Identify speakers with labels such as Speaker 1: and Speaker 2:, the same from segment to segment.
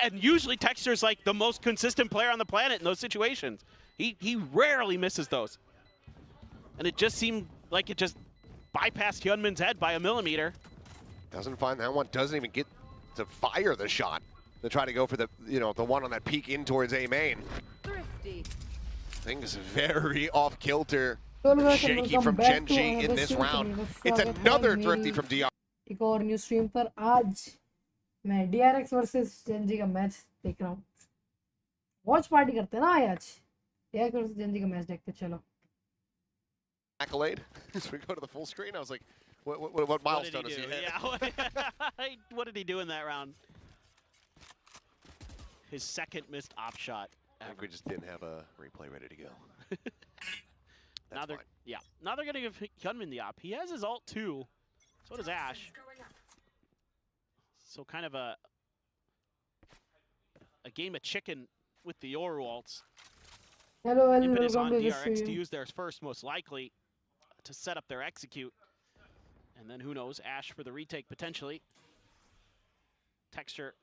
Speaker 1: And usually Texture's like the most consistent player on the planet in those situations. He rarely misses those. And it just seemed like it just bypassed Hyunmin's head by a millimeter.
Speaker 2: Doesn't find that one, doesn't even get to fire the shot to try to go for the, the one on that peek in towards A main.
Speaker 3: Thrifty.
Speaker 2: Things very off kilter,
Speaker 4: तो
Speaker 2: shaky from Genji in this round. It's another thrifty from DR.
Speaker 4: एक और new stream पर आज मैं DRX versus Gen Z का match देख रहा हूँ. वॉच पार्टी करते हैं ना आज. DRX वर्सेस जेंजी का मैच देखते चलो.
Speaker 2: Accolade. As we go to the full screen, I was like, what milestone is he hit?
Speaker 1: Yeah, what did he do in that round? His second missed op shot.
Speaker 2: I think we just didn't have a replay ready to go.
Speaker 1: Now they're gonna give Hyunmin the op. He has his ult too. So does Ash. So kind of a game of chicken with the Yoru ults.
Speaker 4: Hello,
Speaker 1: Impetus on
Speaker 4: welcome to the
Speaker 1: DRX to
Speaker 4: stream.
Speaker 1: use theirs first, most likely, to set up their execute. And then who knows, Ash for the retake potentially. Texture,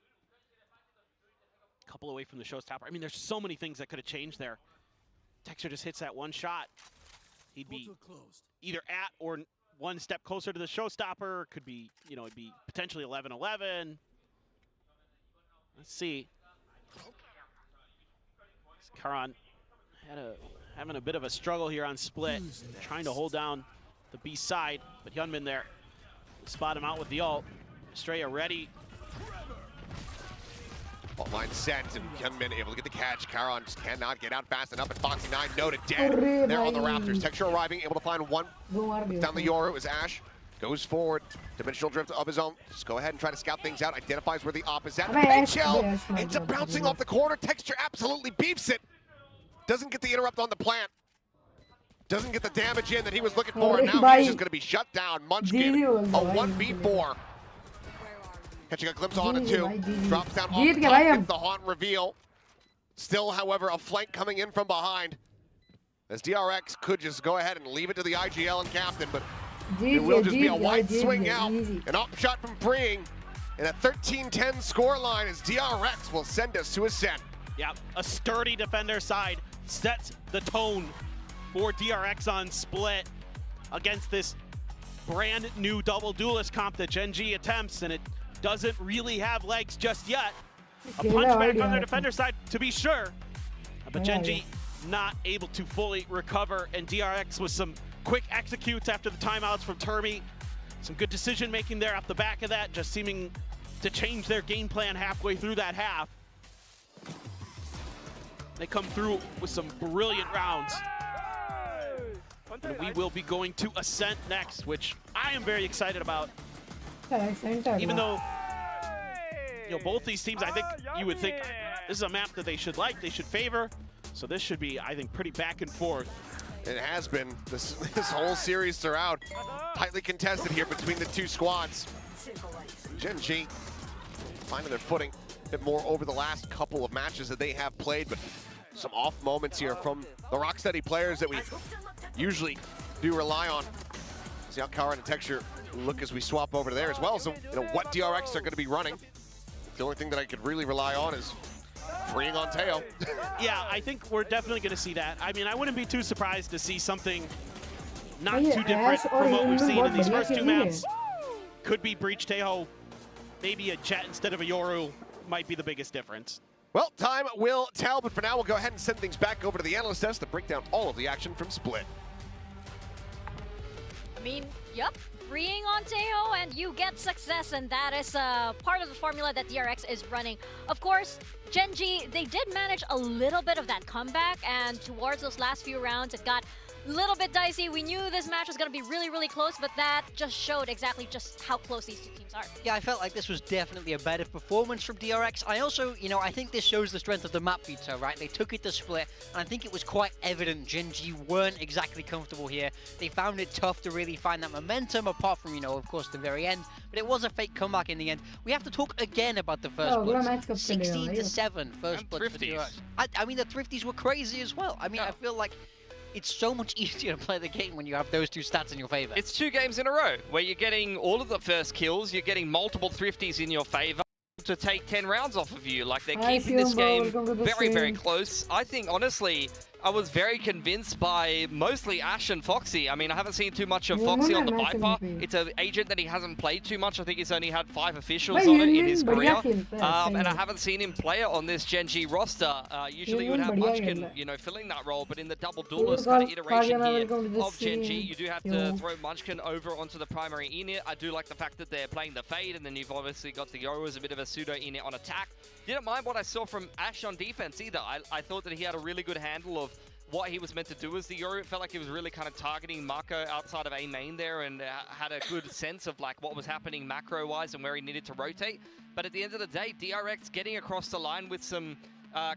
Speaker 1: a couple away from the showstopper. I mean, there's so many things that could have changed there. Texture just hits that one shot. He'd be either at or one step closer to the showstopper. Could be, it'd be potentially 11-11. Let's see. Karan having a bit of a struggle here on split, trying to hold down the B side, but Hyunmin there, spot him out with the ult. Estrella ready.
Speaker 2: Ult line set, and Hyunmin able to get the catch. Karan just cannot get out fast enough, and Foxy9 noted dead. They're on the rafters. Texture arriving, able to find one. Down the Yoru as Ash goes forward. Dimensional drift of his own. Just go ahead and try to scout things out. Identifies where the op is at. HL ends up bouncing off the corner. Texture absolutely beefs it. Doesn't get the interrupt on the plant. Doesn't get the damage in that he was looking for. And now he's just going to be shut down. Munchkin, a 1v4. Catching a glimpse on it too. Drops down off the top, gets the haunt reveal. Still, however, a flank coming in from behind. As DRX could just go ahead and leave it to the IGL and captain, but it will just be a wide swing out. An up shot from Freeing. And a 13-10 scoreline as DRX will send us to Ascent.
Speaker 1: Yeah, a sturdy defender side sets the tone for DRX on split against this brand new double duelist comp that Genji attempts, and it doesn't really have legs just yet. A punchback on their defender side, to be sure, but Genji not able to fully recover, and DRX with some quick executes after the timeouts from Termi. Some good decision making there off the back of that, just seeming to change their game plan halfway through that half. They come through with some brilliant rounds. And we will be going to Ascent next, which I am very excited about. Even though, both these teams, I think you would think this is a map that they should like, they should favor. So this should be, I think, pretty back and forth.
Speaker 2: It has been this whole series throughout. Tightly contested here between the two squads. Genji finding their footing a bit more over the last couple of matches that they have played, but some off moments here from the Rocksteady players that we usually do rely on. See how Karan and Texture look as we swap over to there as well. So, what DRX are going to be running. The only thing that I could really rely on is freeing on Teo.
Speaker 1: Yeah, I think we're definitely going to see that. I mean, I wouldn't be too surprised to see something not too different from what we've seen in these first two maps. Could be Breach Teho, maybe a Jett instead of a Yoru might be the biggest difference.
Speaker 2: Well, time will tell, but for now we'll go ahead and send things back over to the analyst desk to break down all of the action from Split.
Speaker 5: I mean, yep, freeing on Teho and you get success, and that is part of the formula that DRX is running. Of course, Genji, they did manage a little bit of that comeback, and towards those last few rounds, it got a little bit dicey. We knew this match was going to be really, really close, but that just showed exactly just how close these two teams are.
Speaker 6: Yeah, I felt like this was definitely a better performance from DRX. I also, I think this shows the strength of the map beta, right? They took it to split, and I think it was quite evident Genji weren't exactly comfortable here. They found it tough to really find that momentum, apart from, of course, the very end. But it was a fake comeback in the end. We have to talk again about the first splits. 16-7 first split for DRX. I mean, the Thrifties were crazy as well. I mean, I feel like it's so much easier to play the game when you have those two stats in your favor.
Speaker 7: It's 2 games in a row where you're getting all of the first kills, you're getting multiple Thrifties in your favor.
Speaker 3: to take 10 rounds off of you. Like, they're
Speaker 4: Hi,
Speaker 3: keeping this
Speaker 4: Shion, bro.
Speaker 3: game
Speaker 4: Welcome to the
Speaker 3: very, very
Speaker 4: stream.
Speaker 3: close. I think, honestly, I was very convinced by mostly Ash and Foxy. I mean, I haven't seen too much of Foxy on the Viper. It's an agent that he hasn't played too much. I think he's only had 5 officials on it in his career. And I haven't seen him play it on this Gen G roster. Usually you would have Munchkin, you know, filling that role, but in the double duelist kind of iteration here of Gen G, you do have to throw Munchkin over onto the primary init. I do like the fact that they're playing the Fade, and then you've obviously got the Yoru as a bit of a pseudo init on attack. Didn't mind what I saw from Ash on defense either. I thought that he had a really good handle of what he was meant to do as the Yoru. It felt like he was really kind of targeting Marco outside of A main there, and had a good sense of like what was happening macro-wise and where he needed to rotate. But at the end of the day, DRX getting across the line with some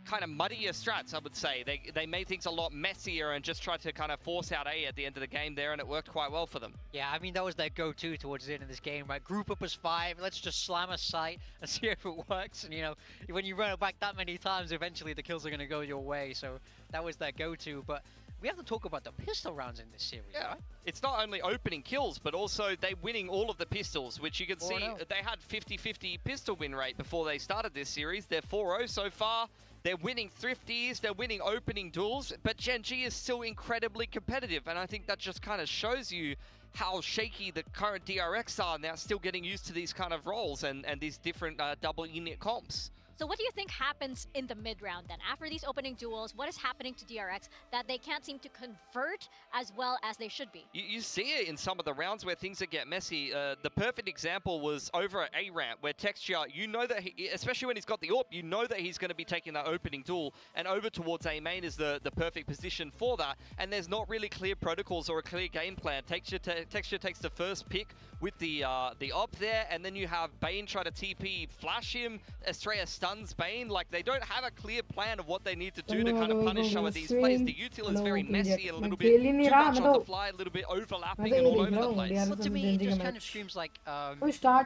Speaker 3: kind of muddier strats, I would say. They made things a lot messier and just tried to kind of force out A at the end of the game there, and it worked quite well for them.
Speaker 6: Yeah, I mean, that was their go-to towards the end of this game, right? Group up as 5, let's just slam a site and see if it works. And, you know, when you run it back that many times, eventually the kills are going to go your way. So that was their go-to. But we have to talk about the pistol rounds in this series, right?
Speaker 3: It's not only opening kills, but also they winning all of the pistols, which you can see they had 50-50 pistol win rate before they started this series. They're 4-0 so far. They're winning thrifties, they're winning opening duels, but Gen G is still incredibly competitive, and I think that just kind of shows you how shaky the current DRX are now, still getting used to these kind of roles and these different double unit comps.
Speaker 5: So what do you think happens in the mid-round then? After these opening duels, what is happening to DRX that they can't seem to convert as well as they should be?
Speaker 3: You see it in some of the rounds where things get messy. The perfect example was over at A-Ramp, where Texture, you know that, especially when he's got the AWP, you know that he's going to be taking that opening duel, and over towards A-Main is the perfect position for that, and there's not really clear protocols or a clear game plan. Texture takes the first pick with the AWP there, and then you have Bane try to TP, flash him, Estrella stuns Bane. Like, they don't have a clear plan of what they need to do to kind of punish some of these plays. The util is very messy and a little bit too much on the fly, a little bit overlapping and all over the place.
Speaker 6: But to me, it just kind of screams like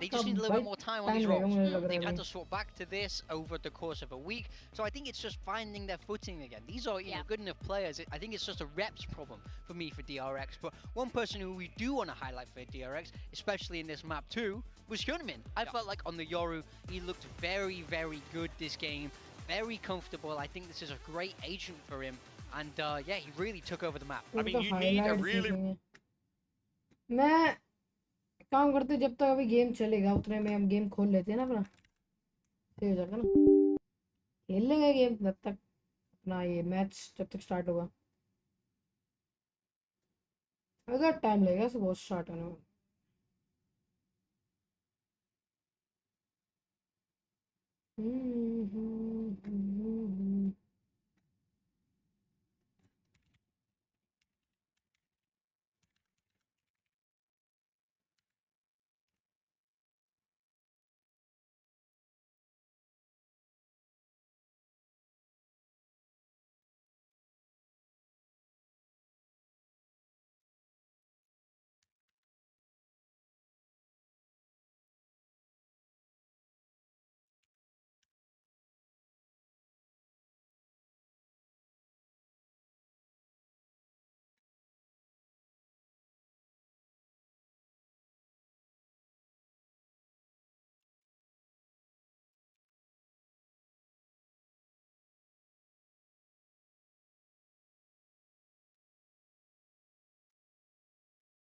Speaker 6: they just need a little bit more time on these roles. They've had to sort back to this over the course of a week. So I think it's just finding their footing again. These are, you know, good enough players. I think it's just a reps problem for me for DRX. But one person who we do want to highlight for DRX, especially in this map too, was Hyunmin. I felt like on the Yoru, he looked very, very good this game. Very comfortable. I think this is a great agent for him. And yeah, he really took over the map.
Speaker 3: I mean, you need a really...
Speaker 4: मैं काम करते जब तक अभी game चलेगा उतने में हम गेम खोल लेते हैं ना अपना सही हो जाएगा ना खेल लेंगे गेम जब तक अपना ये मैच जब तक स्टार्ट होगा अगर टाइम लगेगा तो बहुत स्टार्ट होने में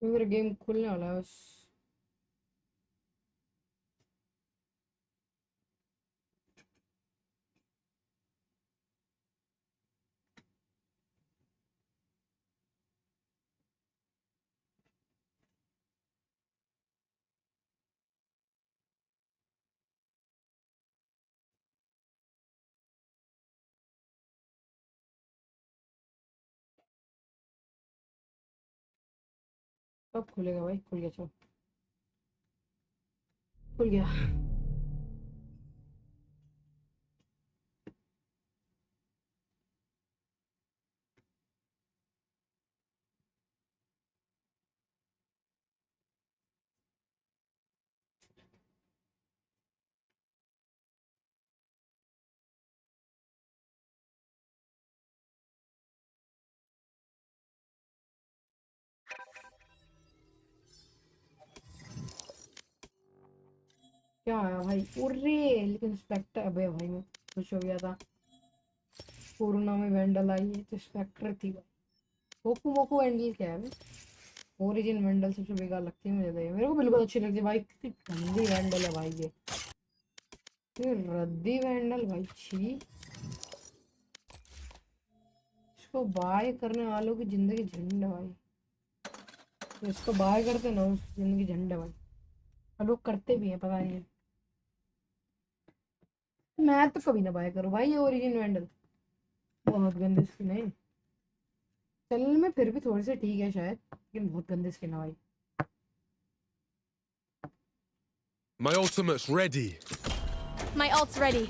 Speaker 4: मेरा गेम खुलने वाला है बस कब खुलेगा भाई खुल गया चलो खुल गया क्या आया भाई? उर्रे लेकिन स्पेक्टर, अबे भाई मैं खुश हो गया था कोरोना में वैंडल आई है तो स्पेक्टर थी भाई। मोकू मोकू वैंडल क्या है भाई? ओरिजिन वैंडल सबसे बेकार लगती है मुझे तो ये। मेरे को बिल्कुल अच्छी लगती है भाई, कितनी गंदी वैंडल है भाई ये रद्दी वैंडल भाई, छी। इसको बाय करने वालों की जिंदगी झंड है भाई, तो इसको बाय करते ना उसकी जिंदगी झंड है भाई, और लोग करते भी हैं पता नहीं। मैं तो कभी ना बाय करूँ भाई ये ओरिजिन वैंडल, बहुत गंदी स्किन है। चल में फिर भी थोड़ी सी ठीक है शायद, लेकिन बहुत गंदी स्किन है भाई।
Speaker 7: My ultimate's ready.
Speaker 8: My ult's ready.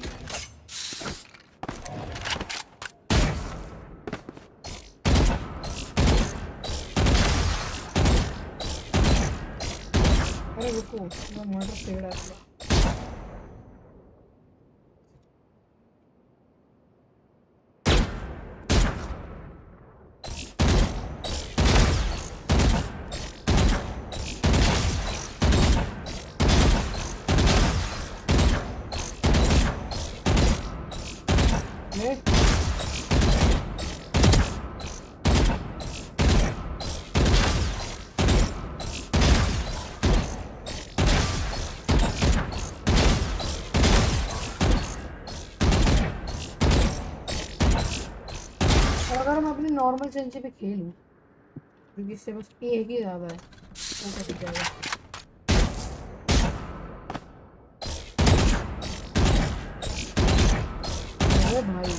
Speaker 4: अरे रुको, मैं मोटर पेड़ आ गया। अगर मैं अपनी नॉर्मल चेंज पे खेलूं क्योंकि इससे बस एक ही ज़्यादा है वो कट जाएगा। अरे भाई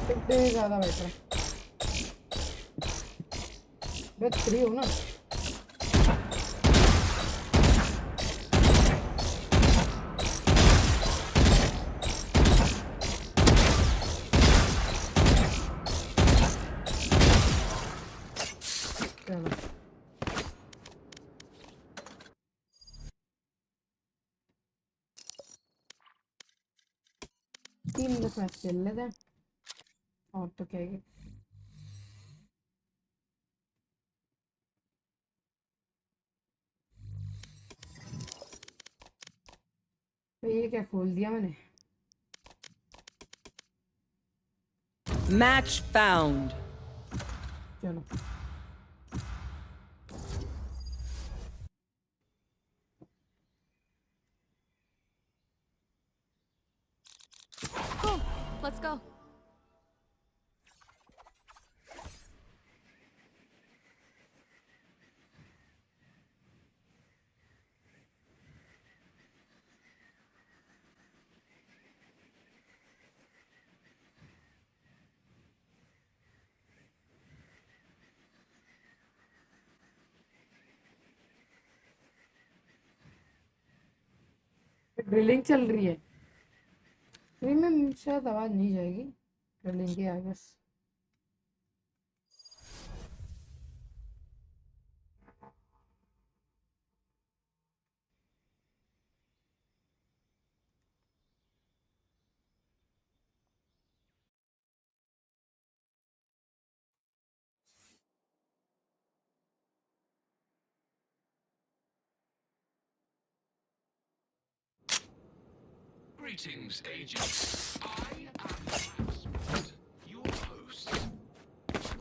Speaker 4: कितने ज़्यादा बेटर है, बस 3 हो ना। तीन दस मैच खेल लेते हैं और तो क्या है। तो ये क्या खोल दिया मैंने?
Speaker 9: Match found.
Speaker 4: चलो
Speaker 8: Cool. Let's go.
Speaker 4: ड्रिलिंग चल रही है, स्ट्रीम में शायद आवाज नहीं जाएगी, ड्रिलिंग की I guess.
Speaker 7: Greetings, agents. I am Motherboard, your host.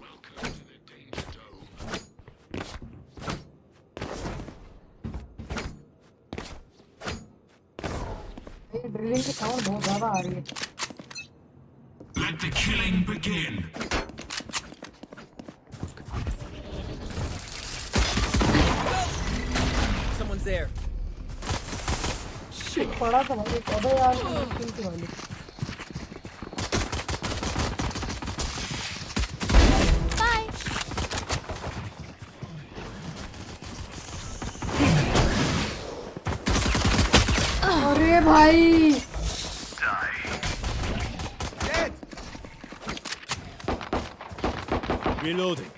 Speaker 7: Welcome to the Danger Dome.
Speaker 4: ये ड्रिलिंग की साउंड बहुत ज्यादा आ रही है।
Speaker 7: Let the killing begin.
Speaker 9: Someone's there.
Speaker 4: Shit पड़ा था भाई, कब यार किल की वाली।
Speaker 8: Bye.
Speaker 4: अरे भाई
Speaker 7: Reloading.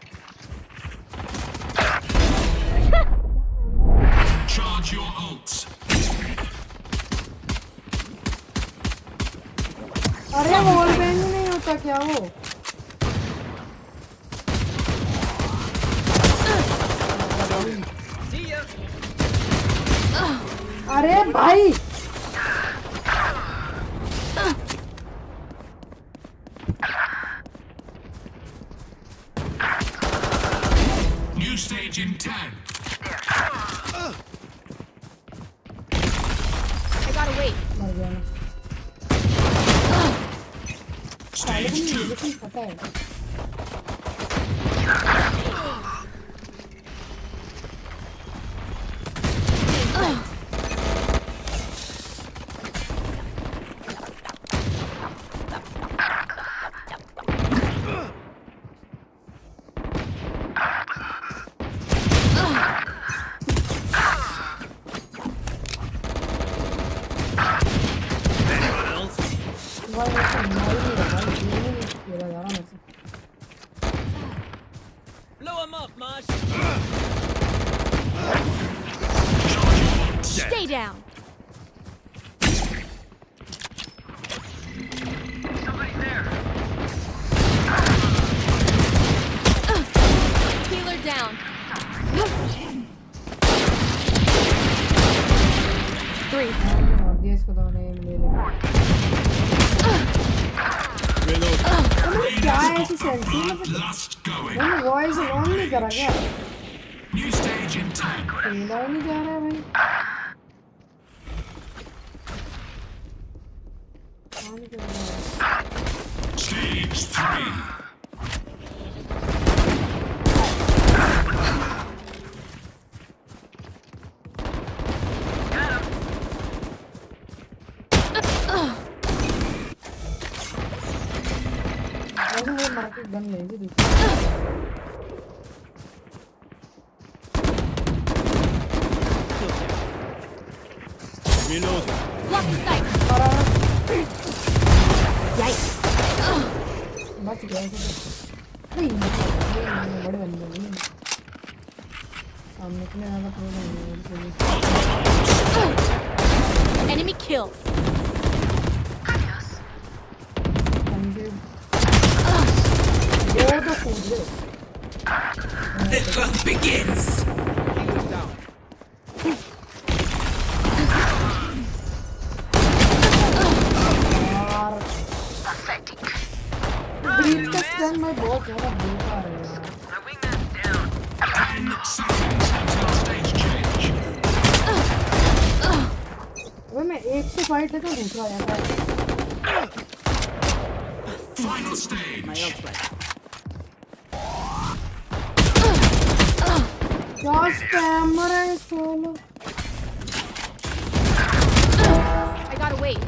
Speaker 7: Charge your ults.
Speaker 4: अरे वॉल बैंग नहीं होता क्या वो? अरे भाई
Speaker 7: New stage in 10.
Speaker 8: I gotta wait.
Speaker 4: मर गया मैं साले को
Speaker 7: Stage 2.
Speaker 4: मुझे पता है भाई मैं तो मार ही नहीं रहा भाई ये नहीं खेला जा रहा मुझसे
Speaker 9: Blow him up, Mosh.
Speaker 8: Stay down. Healer down. 3.
Speaker 4: मार दिया इसको तो नहीं ले ले क्या है ऐसी सेंसी मतलब
Speaker 7: Last going.
Speaker 4: मैंने वॉइस ऑन नहीं करा क्या
Speaker 7: New stage in 10.
Speaker 4: खेला ही नहीं जा रहा है भाई ऑन कर रहा है
Speaker 7: Stage 3.
Speaker 4: वैसे मुझे मार्केट गन ले ली दूसरी
Speaker 8: Block the sight.
Speaker 4: और
Speaker 8: Yikes.
Speaker 4: बच गया ऐसे तो नहीं बड़े बंदे नहीं सामने के लिए ज़्यादा प्रो नहीं है
Speaker 8: Enemy killed.
Speaker 4: ये तो कूद गए
Speaker 9: The fun begins.
Speaker 4: यार ब्रीथ का स्टन में बहुत ज़्यादा बेकार है यार
Speaker 7: 10 seconds until stage change.
Speaker 4: अबे मैं एक से फाइट लेता हूँ दूसरा आ जाता है
Speaker 7: Final stage.
Speaker 4: क्या स्पैमर है solo
Speaker 8: I gotta wait.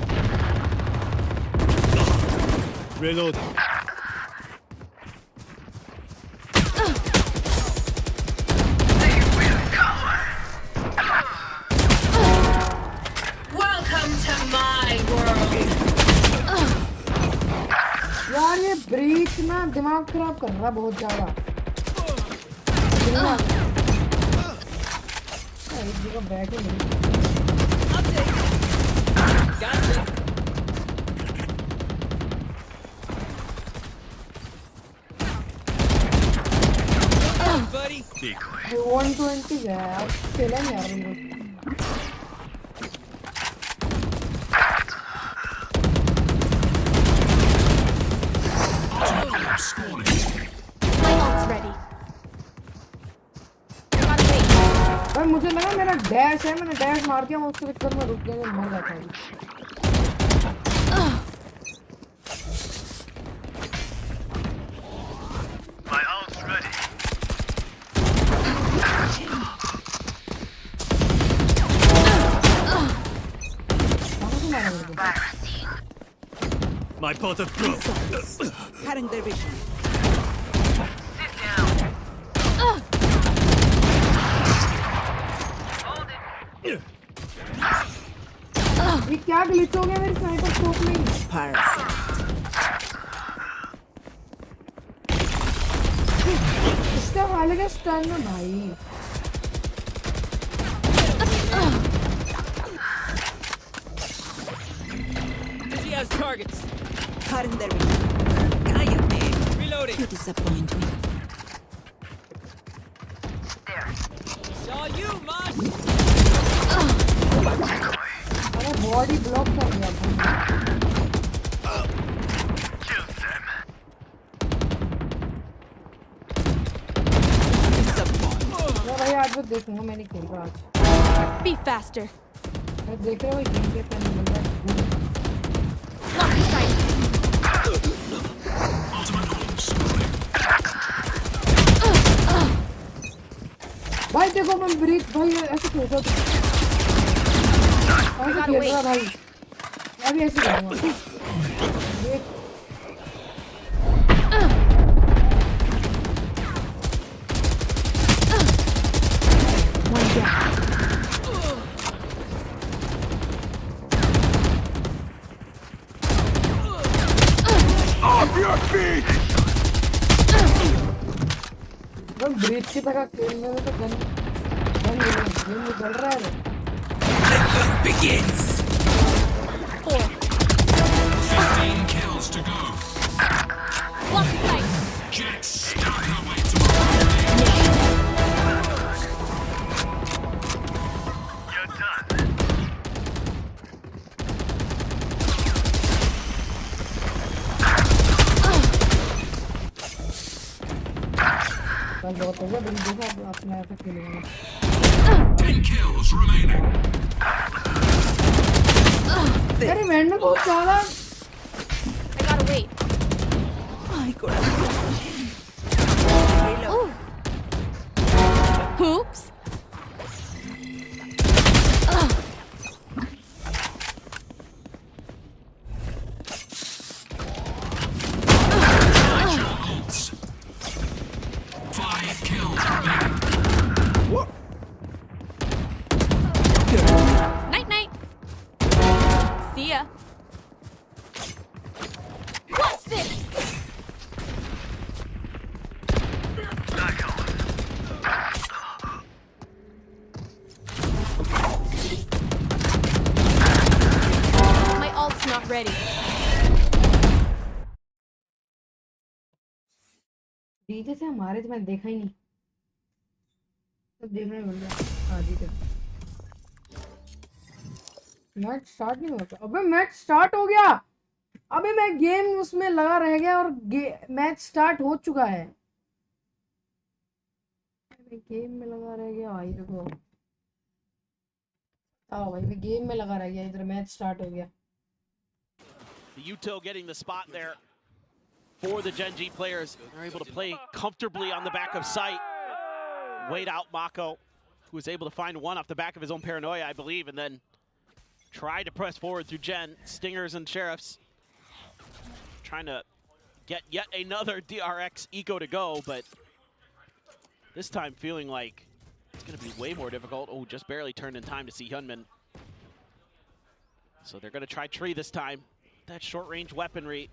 Speaker 9: Welcome to my world.
Speaker 4: यार ये ब्रीच ना दिमाग खराब कर रहा बहुत ज़्यादा एक जगह बैठ ही नहीं
Speaker 9: Gotcha. Buddy.
Speaker 4: 120 है यार खेला नहीं यार मेरे
Speaker 7: Spawning.
Speaker 8: My ult's ready. I gotta wait.
Speaker 4: भाई मुझे लगा मेरा डैश है मैंने डैश मार दिया मैं उसके चक्कर में रुक गया मैं मर जाता हूँ
Speaker 10: My ult's ready.
Speaker 4: कहाँ से मारा मेरे को
Speaker 10: My pot of growth.
Speaker 9: Cutting their vision.
Speaker 10: Sit down. Hold it.
Speaker 4: ये क्या ग्लिच हो गया मेरे स्नाइपर स्कोप में इसका हाल है स्टन में भाई
Speaker 9: She has targets. Cutting their vision. Cállate. Reloading.
Speaker 11: You disappoint me.
Speaker 9: Saw you, Mosh.
Speaker 4: Body block कर दिया
Speaker 10: Kill them.
Speaker 4: मैं भाई आज वो देखूंगा मैं नहीं खेल रहा आज
Speaker 8: Be faster.
Speaker 4: मैं देख रहा हूँ गेम के पेन मिल रहा है
Speaker 8: Lock in sight.
Speaker 4: भाई देखो मैं ब्रेक भाई ऐसे खेलता हूँ ऐसे खेल रहा भाई मैं भी ऐसे करूँगा break
Speaker 8: One down.
Speaker 10: Off your feet!
Speaker 4: मैं ब्रेक की तरह खेलने में तो गन गेम निकल रहा है
Speaker 10: Begins.
Speaker 8: 4.
Speaker 7: 15 kills to go.
Speaker 8: Lock in sight.
Speaker 7: Jett stuck her way to
Speaker 10: You're done.
Speaker 4: बस बहुत हो गया बिल्कुल देखा अपने ऐसे खेलूंगा
Speaker 7: 10 kills remaining.
Speaker 4: अरे मैंने बहुत ज्यादा
Speaker 8: I gotta wait.
Speaker 9: Ay, corazón. Reload.
Speaker 8: Ooh. Oops.
Speaker 7: ults. 5 kills remaining.
Speaker 8: Night night. See ya. What's this? My ult's not ready.
Speaker 4: DJ से हमारे तो मैं देखा ही नहीं सब देखने मिल रहा हाँ जी मैच स्टार्ट नहीं होता अबे मैच स्टार्ट हो गया अबे मैं गेम उसमें लगा रह गया और मैच स्टार्ट हो चुका है मैं गेम में लगा रह गया भाई देखो आओ भाई मैं गेम में लगा रह गया इधर मैच स्टार्ट हो गया
Speaker 1: The Util getting the spot there for the Gen G players. They're able to play comfortably on the back of sight. Wait out Mako, who was able to find one off the back of his own paranoia, I believe, and then try to press forward through Gen. Stingers and Sheriffs trying to get yet another DRX eco to go, but this time feeling like it's going to be way more difficult. Oh, just barely turned in time to see Hyunmin. So they're going to try Tree this time. That short-range weaponry.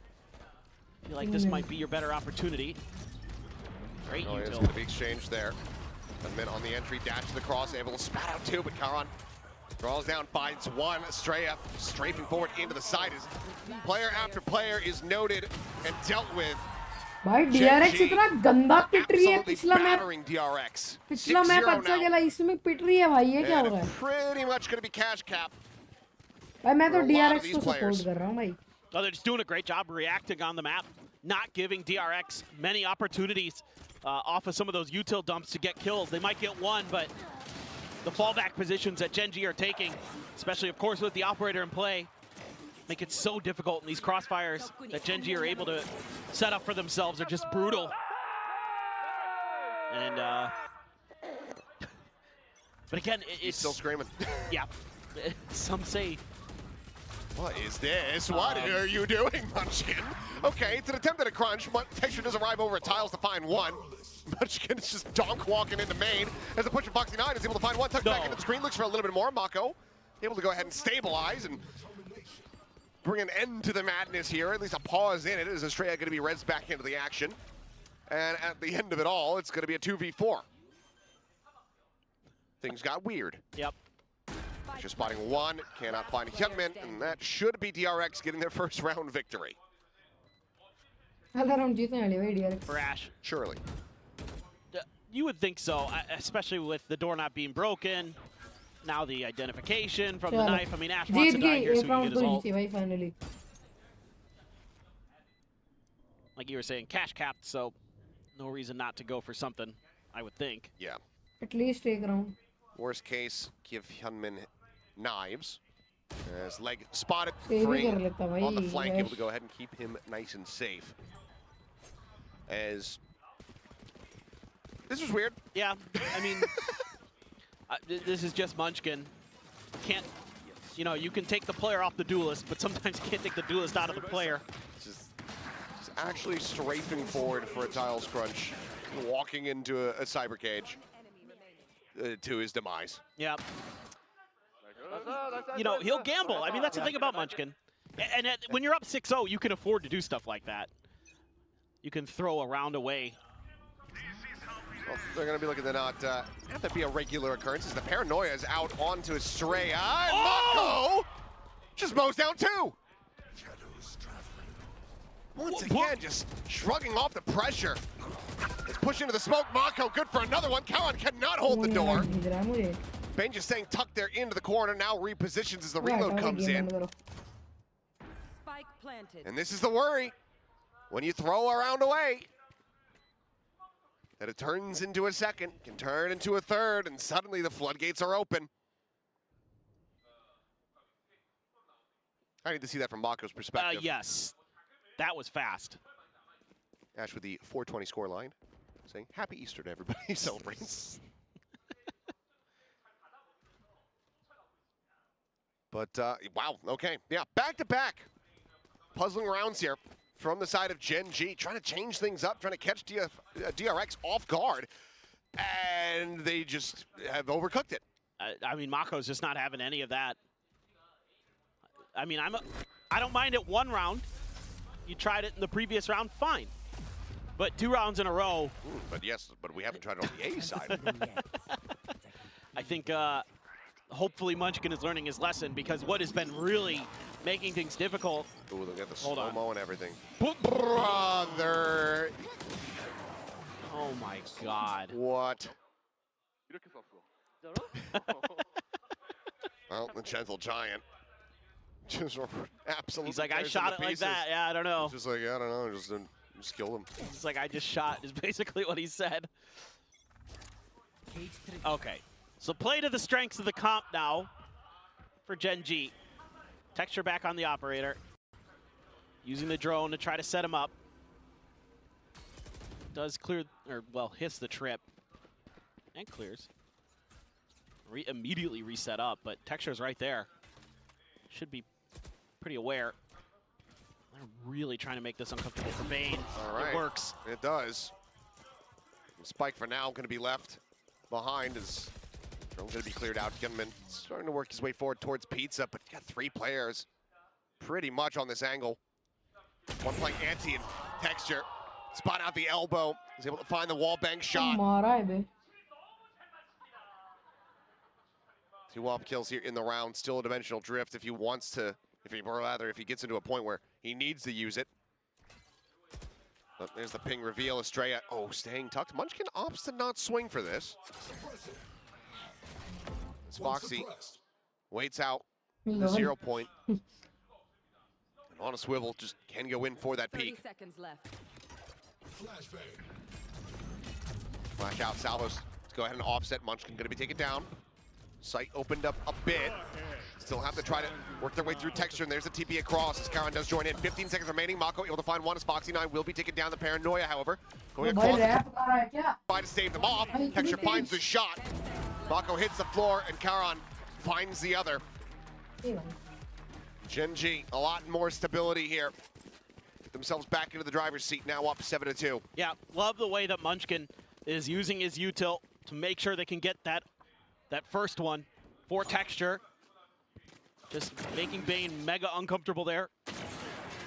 Speaker 1: I feel like this might be your better opportunity. Great
Speaker 2: Oh, it's
Speaker 1: util.
Speaker 2: going to be exchanged there. And then on the entry, dash to the cross, able to spat out two, but Karan draws down, finds one. Straya strafing forward into the side. Is player after player is noted and dealt with.
Speaker 4: भाई DRX इतना गंदा पिट रही है पिछला match
Speaker 2: battering DRX.
Speaker 4: पिछला match अच्छा खेला इसमें पिट रही है भाई ये क्या हो रहा है
Speaker 2: Pretty much going to be cash cap.
Speaker 4: भाई मैं तो
Speaker 2: For a lot of
Speaker 4: DRX
Speaker 2: these
Speaker 4: को
Speaker 2: players.
Speaker 4: सपोर्ट कर रहा हूँ भाई
Speaker 1: Oh, they're just doing a great job reacting on the map, not giving DRX many opportunities off of some of those util dumps to get kills. They might get one, but the fallback positions that Gen G are taking, especially, of course, with the operator in play, make it so difficult in these crossfires that Gen G are able to set up for themselves. Are just brutal. And, but again,
Speaker 2: He's
Speaker 1: it's
Speaker 2: still screaming.
Speaker 1: yeah. Some say.
Speaker 2: What is this? What are you doing, Munchkin? Okay, it's an attempt at a crunch. Texture does arrive over at tiles to find one. Munchkin is just donk walking into main as the push from Foxy 9 is able to find one. Tucked back into the screen, looks for a little bit more. Mako able to go ahead and stabilize and bring an end to the madness here, at least a pause in it, as Estrella going to be res back into the action. And at the end of it all, it's going to be a 2v4. Things got weird.
Speaker 1: Yep.
Speaker 2: Just spotting one, cannot find Hyunmin, and that should be DRX getting their first round victory.
Speaker 4: अगर हम जीतने वाले भाई DRX
Speaker 1: For Ash.
Speaker 2: Surely.
Speaker 1: You would think so, especially with the door not being broken. now the identification from the
Speaker 4: चलो
Speaker 1: knife. I mean, Ash wants
Speaker 4: Jeet
Speaker 1: to die
Speaker 4: गई
Speaker 1: here so
Speaker 4: एक
Speaker 1: he can
Speaker 4: round
Speaker 1: get
Speaker 4: तो
Speaker 1: his ult.
Speaker 4: जीती भाई finally
Speaker 1: Like you were saying, cash capped, so no reason not to go for something, I would think.
Speaker 2: Yeah.
Speaker 4: At least एक round
Speaker 2: Worst case, give Hyunmin knives. As leg spotted,
Speaker 4: save ही
Speaker 2: free
Speaker 4: कर लेता भाई
Speaker 2: on the flank, able
Speaker 4: Yash
Speaker 2: to go ahead and keep him nice and safe. As this was weird.
Speaker 1: Yeah, I mean, this is just Munchkin. Can't, you know, you can take the player off the duelist, but sometimes you can't take the duelist out of the player.
Speaker 2: Just actually strafing forward for a tiles crunch, walking into a cyber cage to his demise.
Speaker 1: Yeah. You know, he'll gamble. I mean, that's the thing about Munchkin. And when you're up 6-0, you can afford to do stuff like that. You can throw a round away.
Speaker 2: Well, they're going to be looking to not have to be a regular occurrence as the paranoia is out onto Estrella. And Mako just mows down two. Once again, just shrugging off the pressure. It's pushing into the smoke. Mako good for another one. Kawan cannot hold the door.
Speaker 4: जीत रहा है मुझे
Speaker 2: Bane just staying tucked there into the corner, now repositions as the reload comes in.
Speaker 9: Spike planted.
Speaker 2: And this is the worry. When you throw a round away, that it turns into a second, can turn into a third, and suddenly the floodgates are open. I need to see that from Mako's perspective.
Speaker 1: Yes, that was fast.
Speaker 2: Ash with the 420 score line, saying, Happy Easter to everybody who celebrates. But, wow, okay. Yeah, back-to-back puzzling rounds here from the side of Gen G, trying to change things up, trying to catch DRX off guard, and they just have overcooked it.
Speaker 1: I mean, Mako's just not having any of that. I mean, I don't mind it one round. You tried it in the previous round, fine. But 2 rounds in a row.
Speaker 2: Ooh, but yes, but we haven't tried it on the A side.
Speaker 1: I think hopefully Munchkin is learning his lesson, because what has been really making things difficult.
Speaker 2: Ooh, look at the
Speaker 1: Hold on.
Speaker 2: slow-mo and everything. Brother!
Speaker 1: Oh my God.
Speaker 2: What? Well, the gentle giant. Just absolutely.
Speaker 1: He's like, I
Speaker 2: tears
Speaker 1: shot
Speaker 2: into
Speaker 1: it like
Speaker 2: pieces.
Speaker 1: that. Yeah, I don't know.
Speaker 2: Just like, I don't know, just killed him.
Speaker 1: It's like, I just shot, is basically what he said. Okay, so play to the strengths of the comp now for Gen G. Texture back on the operator. Using the drone to try to set him up. Does clear, or well, hits the trip. And clears. Immediately reset up, but Texture's right there. Should be pretty aware. They're really trying to make this uncomfortable for Bane.
Speaker 2: All right.
Speaker 1: It works.
Speaker 2: It does. Spike for now going to be left behind as drone going to be cleared out. Gunman starting to work his way forward towards Pizza, but you got 3 players pretty much on this angle. One playing anti and Texture. Spot out the elbow. He's able to find the wall bang shot.
Speaker 4: मारा है बे
Speaker 2: 2 wall kills here in the round. Still a dimensional drift if he wants to, if he gets into a point where he needs to use it. But there's the ping reveal. Estrella, staying tucked. Munchkin opts to not swing for this. As Foxy waits out the 0 point. And on a swivel, just can go in for that
Speaker 9: 30
Speaker 2: peak.
Speaker 9: seconds left.
Speaker 2: Flash out, Salvos. Let's go ahead and offset. Munchkin gonna be taken down. Sight opened up a bit. Still have to try to work their way through Texture, and there's the TP across as Karan does join in. 15 seconds remaining. Mako able to find one as Foxy 9 will be taken down. The paranoia, however, going
Speaker 4: भाई
Speaker 2: across
Speaker 4: rap कर रहा है क्या
Speaker 2: try to stave them off. Texture finds the shot. Mako hits the floor, and Karan finds the other.
Speaker 4: ये भाई
Speaker 2: Gen G, a lot more stability here. Get themselves back into the driver's seat, now up 7-2.
Speaker 1: Yeah, love the way that Munchkin is using his util to make sure they can get that first one for Texture. Just making Bane mega uncomfortable there.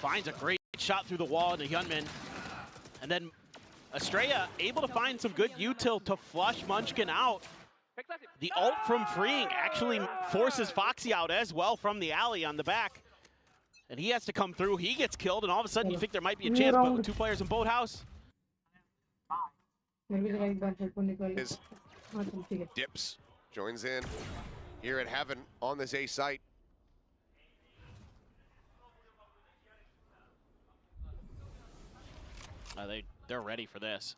Speaker 1: Finds a great shot through the wall into Hyunmin. And then Estrella able to find some good util to flush Munchkin out. The ult from Freeing actually forces Foxy out as well from the alley on the back. And he has to come through. He gets killed, and all of a sudden you think there might be a chance, but with 2 players in Boathouse.
Speaker 4: मेरे को जरा एक बार headphone निकाल ले
Speaker 2: His
Speaker 4: हाँ चल ठीक है
Speaker 2: dips, joins in. here at Heaven on this A site.
Speaker 1: They're ready for this.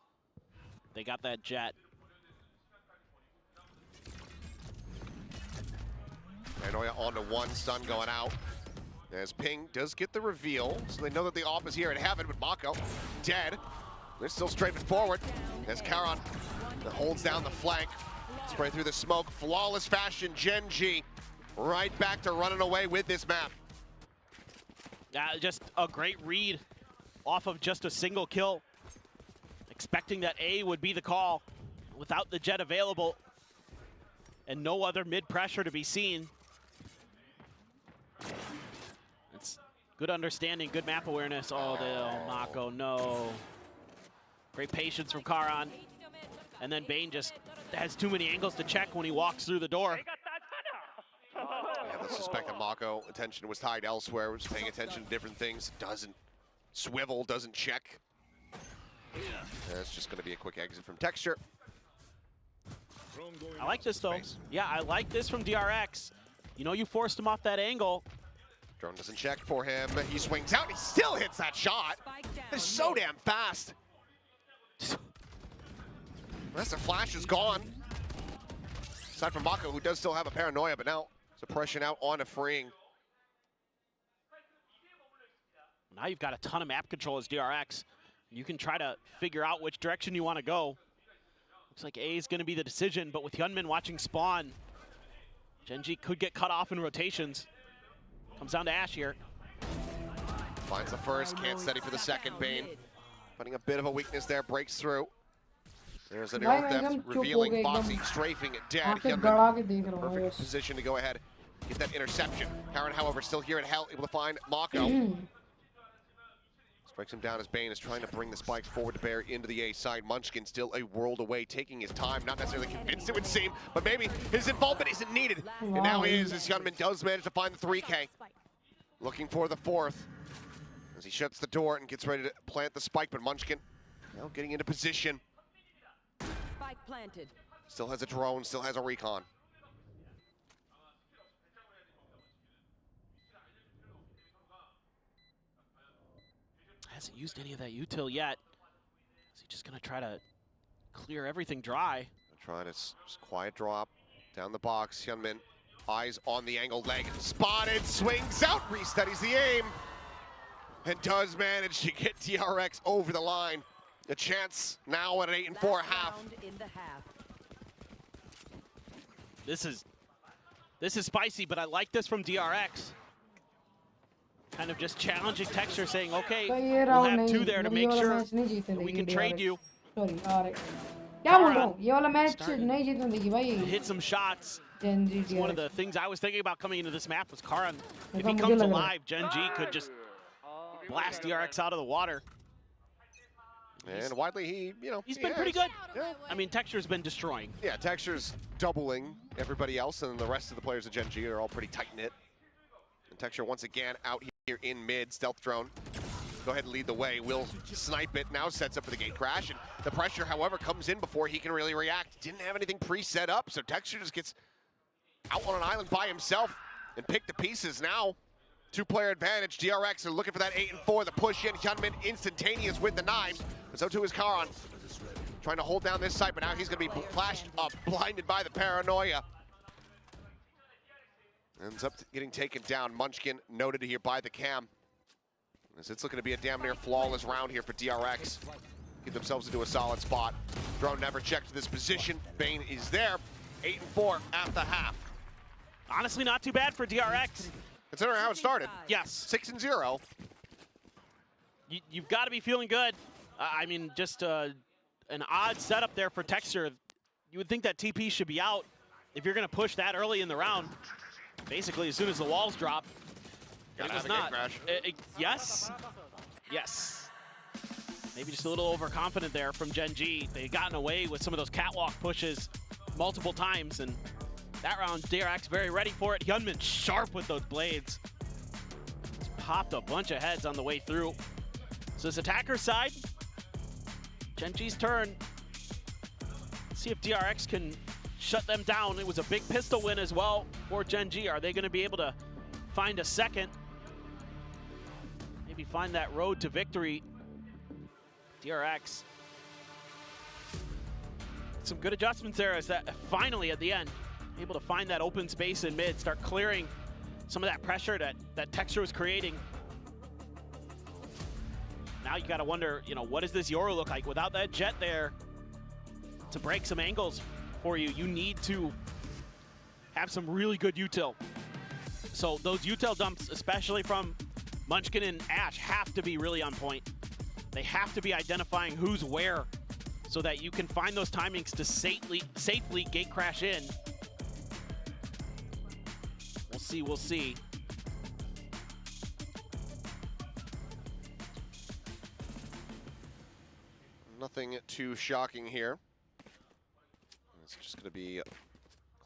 Speaker 1: They got that Jett.
Speaker 2: Paranoia onto one, stun going out. As Ping does get the reveal, so they know that the op is here at Heaven, but Mako dead. They're still strafing forward as Karon holds down the flank. Spray through the smoke, flawless fashion. Gen.G right back to running away with this map.
Speaker 1: Just a great read off of just a single kill. Expecting that A would be the call without the Jett available and no other mid pressure to be seen. It's good understanding, good map awareness. Oh, Mako, no. Great patience from Karon. And then Bane just has too many angles to check when he walks through the door.
Speaker 2: Yeah, let's suspect that Mako attention was tied elsewhere, was paying attention to different things. Doesn't swivel, doesn't check. It's just going to be a quick exit from Texture.
Speaker 1: I like this though. Yeah, I like this from DRX. You know, you forced him off that angle.
Speaker 2: Drone doesn't check for him. He swings out. He still hits that shot. It's so damn fast. Rest of Flash is gone. Aside from Mako, who does still have a Paranoia, but now suppression out on a freeing.
Speaker 1: Now you've got a ton of map control as DRX. You can try to figure out which direction you want to go. Looks like A is going to be the decision, but with Hyunmin watching spawn, Gen.G could get cut off in rotations. Comes down to Ash here.
Speaker 2: Finds the first, can't steady for the second. Bane finding a bit of a weakness there, breaks through. There's an arrow depth revealing Foxy, strafing dead. Hyunmin, perfect position to go ahead, get that interception. Karon, however, still here at Hell, able to find Mako. Strikes him down as Bane is trying to bring the spike forward to bear into the A side. Munchkin still a world away, taking his time. Not necessarily convinced, it would seem, but maybe his involvement isn't needed. And now he is, as Hyunmin does manage to find the 3K. Looking for the 4th. As he shuts the door and gets ready to plant the spike, but Munchkin now getting into position.
Speaker 9: Spike planted.
Speaker 2: Still has a drone, still has a recon.
Speaker 1: Hasn't used any of that util yet. Is he just gonna try to clear everything dry?
Speaker 2: Trying to quiet drop down the box. Hyunmin, eyes on the angle, leg spotted, swings out, restudies the aim, and does manage to get DRX over the line. A chance now at an 8-4 half.
Speaker 1: This is spicy, but I like this from DRX. Kind of just challenging Texture, saying, okay, we'll have 2 there to make sure that we can trade you. Hit some shots. It's one of the things I was thinking about coming into this map was Karon. If he comes alive, Gen.G could just blast DRX out of the water.
Speaker 2: And widely,
Speaker 1: he's been pretty good. Yeah. I mean, Texture's been destroying.
Speaker 2: Yeah, Texture's doubling everybody else, and the rest of the players of Gen.G are all pretty tight-knit. And Texture once again out here in mid, stealth drone. Go ahead and lead the way. Will snipe it, now sets up for the gate crash. And the pressure, however, comes in before he can really react. Didn't have anything pre-set up, so Texture just gets out on an island by himself and pick the pieces now. 2-player advantage. DRX are looking for that 8-4, the push in. Hyunmin instantaneous with the knives, but so too is Karon. Trying to hold down this site, but now he's going to be flashed up, blinded by the Paranoia. Ends up getting taken down. Munchkin noted here by the cam. As it's looking to be a damn near flawless round here for DRX. Get themselves into a solid spot. Drone never checked this position. Bane is there. 8-4 at the half.
Speaker 1: Honestly, not too bad for DRX.
Speaker 2: Considering how it started.
Speaker 1: Yes.
Speaker 2: 6-0.
Speaker 1: You've got to be feeling good. I mean, just an odd setup there for Texture. You would think that TP should be out if you're going to push that early in the round. Basically, as soon as the walls drop. It was not. Yes. Yes. Maybe just a little overconfident there from Gen.G. They've gotten away with some of those catwalk pushes multiple times, and that round, DRX very ready for it. Hyunmin sharp with those blades. Just popped a bunch of heads on the way through. So this attacker side, Gen.G's turn. Let's see if DRX can shut them down. It was a big pistol win as well for Gen G. Are they going to be able to find a second? Maybe find that road to victory. DRX. Some good adjustments there as that finally at the end, able to find that open space in mid, start clearing some of that pressure that Texture was creating. Now you gotta wonder, you know, what does this Yoru look like? Without that Jett there to break some angles for you, you need to have some really good util. So those util dumps, especially from Munchkin and Ash, have to be really on point. They have to be identifying who's where so that you can find those timings to safely gate crash in. We'll see.
Speaker 2: Nothing too shocking here. It's just going to be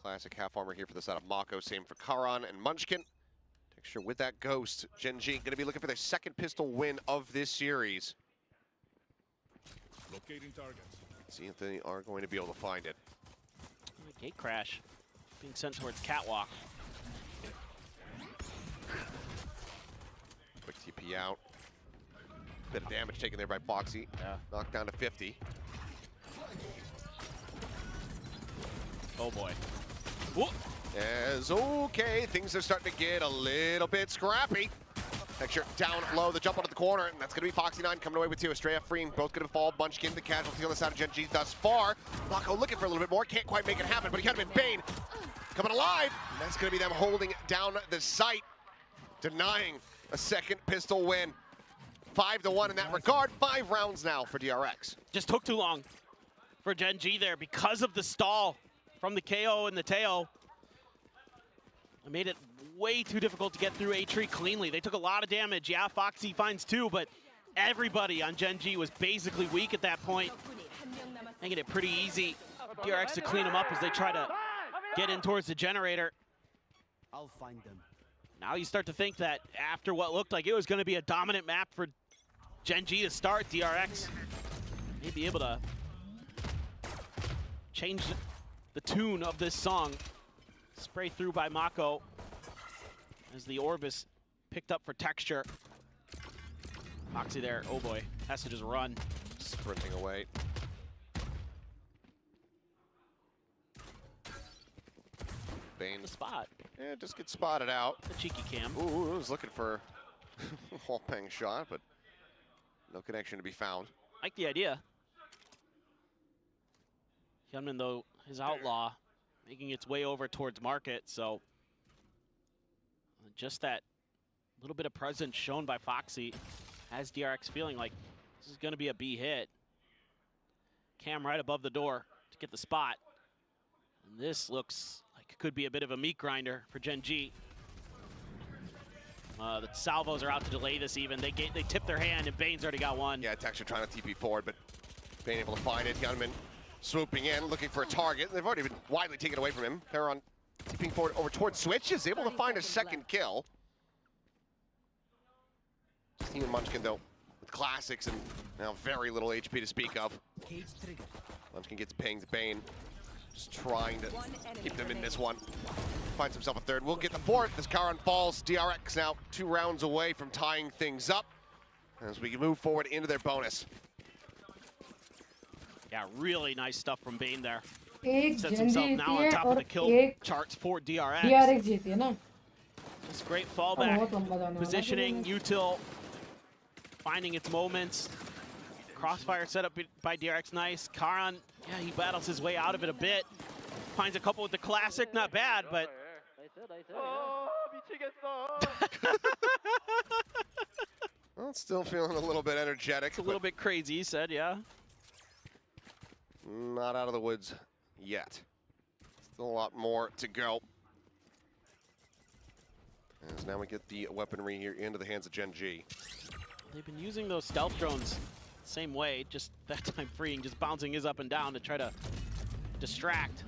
Speaker 2: classic half armor here for the side of Mako. Same for Karan and Munchkin. Texture with that Ghost. Gen G going to be looking for their second pistol win of this series.
Speaker 10: Locating targets.
Speaker 2: See if they are going to be able to find it.
Speaker 1: Gate crash being sent towards Catwalk.
Speaker 2: Quick TP out. Bit of damage taken there by Foxy.
Speaker 1: Yeah.
Speaker 2: Knocked down to 50.
Speaker 1: Oh boy. Whoop.
Speaker 2: As okay, things are starting to get a little bit scrappy. Texture down low, the jump onto the corner, and that's going to be Foxy9 coming away with two. Estrella freeing, both going to fall. Munchkin, the casualty on the side of Gen G thus far. Mako looking for a little bit more, can't quite make it happen, but he could have been Bane coming alive. And that's going to be them holding down the site, denying a second pistol win. 5-1 in that regard. 5 rounds now for DRX.
Speaker 1: Just took too long for Gen G there because of the stall from the KO and the Teo. It made it way too difficult to get through A-Tree cleanly. They took a lot of damage. Yeah, Foxy finds 2, but everybody on Gen G was basically weak at that point, making it pretty easy DRX to clean them up as they try to get in towards the generator.
Speaker 9: I'll find them.
Speaker 1: Now you start to think that after what looked like it was going to be a dominant map for Gen G to start, DRX may be able to change the tune of this song. Spray through by Mako as the orb is picked up for Texture. Foxy there, oh boy, has to just run.
Speaker 2: Sprinting away. Bane.
Speaker 1: The spot.
Speaker 2: Yeah, just get spotted out.
Speaker 1: The cheeky cam.
Speaker 2: Ooh, I was looking for a wall bang shot, but no connection to be found.
Speaker 1: Like the idea. Hyunmin, though, his outlaw making its way over towards market, so just that little bit of presence shown by Foxy has DRX feeling like this is going to be a B hit. Cam right above the door to get the spot. And this looks like it could be a bit of a meat grinder for Gen G. The salvos are out to delay this even. They tip their hand and Bane's already got one.
Speaker 2: Yeah, Texture trying to TP forward, but Bane able to find it. Hyunmin swooping in, looking for a target. They've already been widely taken away from him. Karan TPing forward over towards Switch, is able to find a second kill. Team and Munchkin, though, with classics and now very little HP to speak of. Munchkin gets pinged. Bane just trying to keep them in this one. Finds himself a third. We'll get the fourth as Karan falls. DRX now 2 rounds away from tying things up as we move forward into their bonus.
Speaker 1: Yeah, really nice stuff from Bane there.
Speaker 4: एक
Speaker 1: Sets
Speaker 4: Gen G
Speaker 1: himself now on
Speaker 4: जीती है
Speaker 1: top of
Speaker 4: और
Speaker 1: the kill
Speaker 4: एक
Speaker 1: charts for DRX.
Speaker 4: DRX जीती है ना.
Speaker 1: Just great
Speaker 4: अब
Speaker 1: fallback,
Speaker 4: बहुत लंबा जाने वाला है.
Speaker 1: positioning, util, finding its moments. Crossfire set up by DRX, nice. Karan, yeah, he battles his way out of it a bit. Finds a couple with the classic, not bad, but...
Speaker 2: Well, still feeling a little bit energetic.
Speaker 1: A little bit crazy, he said, yeah.
Speaker 2: Not out of the woods yet. Still a lot more to go. As now we get the weaponry here into the hands of Gen G.
Speaker 1: They've been using those stealth drones same way, just that time freeing, just bouncing his up and down to try to distract.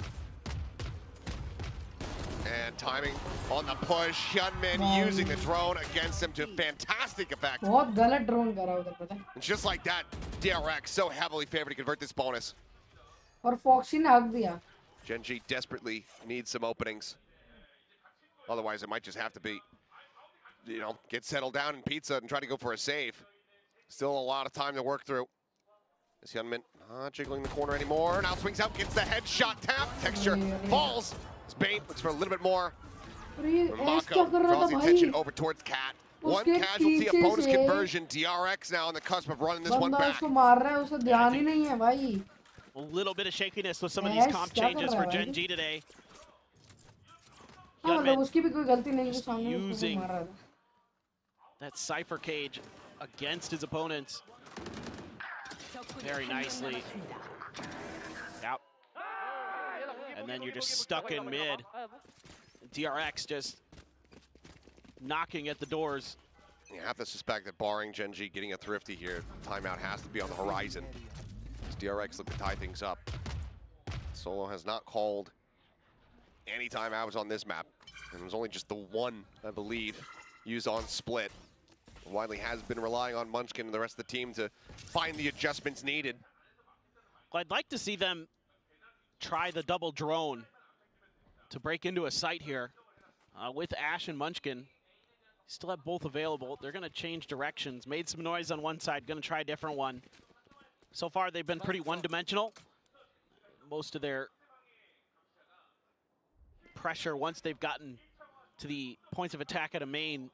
Speaker 2: And timing on the push. Hyunmin using the drone against him to fantastic effect.
Speaker 4: बहुत गलत drone करा उधर पता है.
Speaker 2: And just like that, DRX so heavily favored to convert this bonus.
Speaker 4: और Foxy ने हक दिया.
Speaker 2: Gen.G desperately needs some openings. Otherwise, it might just have to be, you know, get settled down in pizza and try to go for a save. Still a lot of time to work through. This Hyunmin not jiggling the corner anymore. Now swings out, gets the headshot tap. Texture falls. Spain looks for a little bit more. Mako draws the attention over towards Cat. One casualty, a bonus conversion. DRX now on the cusp of running this one back.
Speaker 1: A little bit of shakiness with some of these comp changes for Gen.G today. Hyunmin using that Cypher cage against his opponents very nicely. Yep. And then you're just stuck in mid. DRX just knocking at the doors.
Speaker 2: You have to suspect that barring Gen.G getting a thrifty here, timeout has to be on the horizon. As DRX look to tie things up. Solo has not called any timeouts on this map. And it was only just the one, I believe, used on split. Wiley has been relying on Munchkin and the rest of the team to find the adjustments needed.
Speaker 1: Well, I'd like to see them try the double drone to break into a site here with Ash and Munchkin. Still have both available. They're going to change directions. Made some noise on one side, going to try a different one. So far, they've been pretty one-dimensional. Most of their pressure, once they've gotten to the points of attack at a main,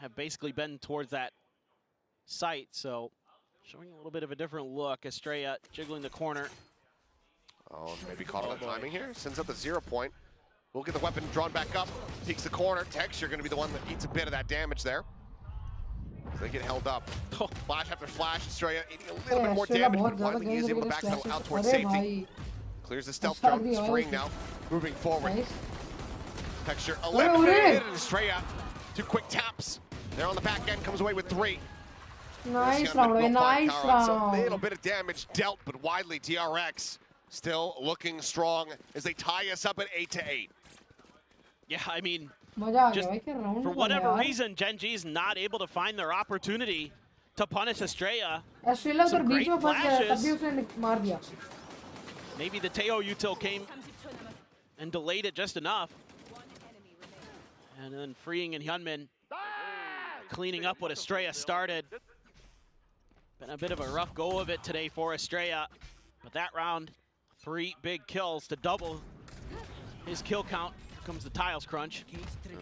Speaker 1: have basically been towards that site. So showing a little bit of a different look. Estrella jiggling the corner.
Speaker 2: Oh, maybe caught on the timing here. Sends up the 0 point. We'll get the weapon drawn back up. Peeks the corner. Texture going to be the one that eats a bit of that damage there. They get held up. Flash after flash. Estrella eating a little bit more damage, but finally he is able to backpedal out towards safety. Clears the stealth drone. Spring now, moving forward. Texture eliminated. And Estrella, 2 quick taps. There on the back end, comes away with 3.
Speaker 4: Nice round, nice round.
Speaker 2: So a little bit of damage dealt, but widely DRX still looking strong as they tie us up at 8-8.
Speaker 1: Yeah, I mean,
Speaker 4: just
Speaker 1: for whatever reason, Gen.G is not able to find their opportunity to punish Estrella. Some great flashes. Maybe the Teo util came and delayed it just enough. And then freeing in Hyunmin, cleaning up what Estrella started. Been a bit of a rough go of it today for Estrella. But that round, 3 big kills to double his kill count. Here comes the tiles crunch.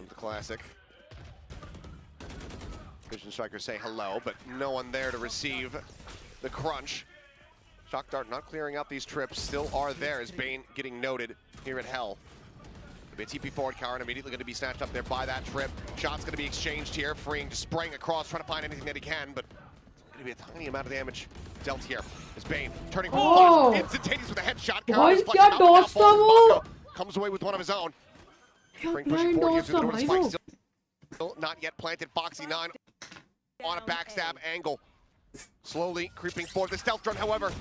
Speaker 2: The classic. Vision strikers say hello, but no one there to receive the crunch. Shock Dart not clearing out these trips, still are there as Bane getting noted here at Hell. Be a TP forward, Karen immediately going to be snatched up there by that trip. Shot's going to be exchanged here, freeing to spraying across, trying to find anything that he can, but going to be a tiny amount of damage dealt here. As Bane turning forward, instantaneous with a headshot. Karen comes away with one of his own. Spring pushing forward here through the door. Spike still not yet planted. Foxy 9 on a backstab angle. Slowly creeping forward. The stealth drone, however,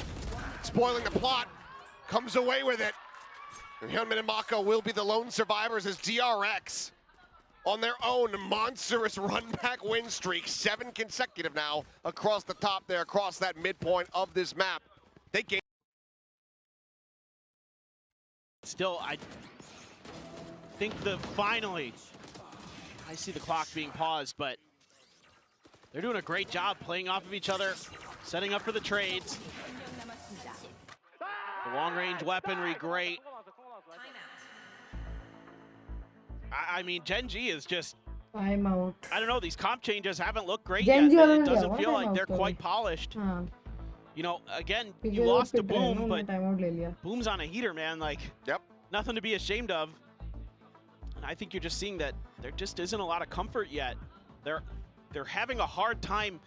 Speaker 2: spoiling the plot, comes away with it. And Hyunmin and Mako will be the lone survivors as DRX on their own monstrous run-back win streak. 7 consecutive now across the top there, across that midpoint of this map. They gained.
Speaker 1: Still, I think finally, I see the clock being paused, but they're doing a great job playing off of each other, setting up for the trades. The long-range weaponry, great. I mean, Gen.G is just, I don't know, these comp changes haven't looked great yet. It doesn't feel like they're quite polished. You know, again, you lost to Boom, but Boom's on a heater, man. Like, nothing to be ashamed of. And I think you're just seeing that there just isn't a lot of comfort yet. They're having a hard time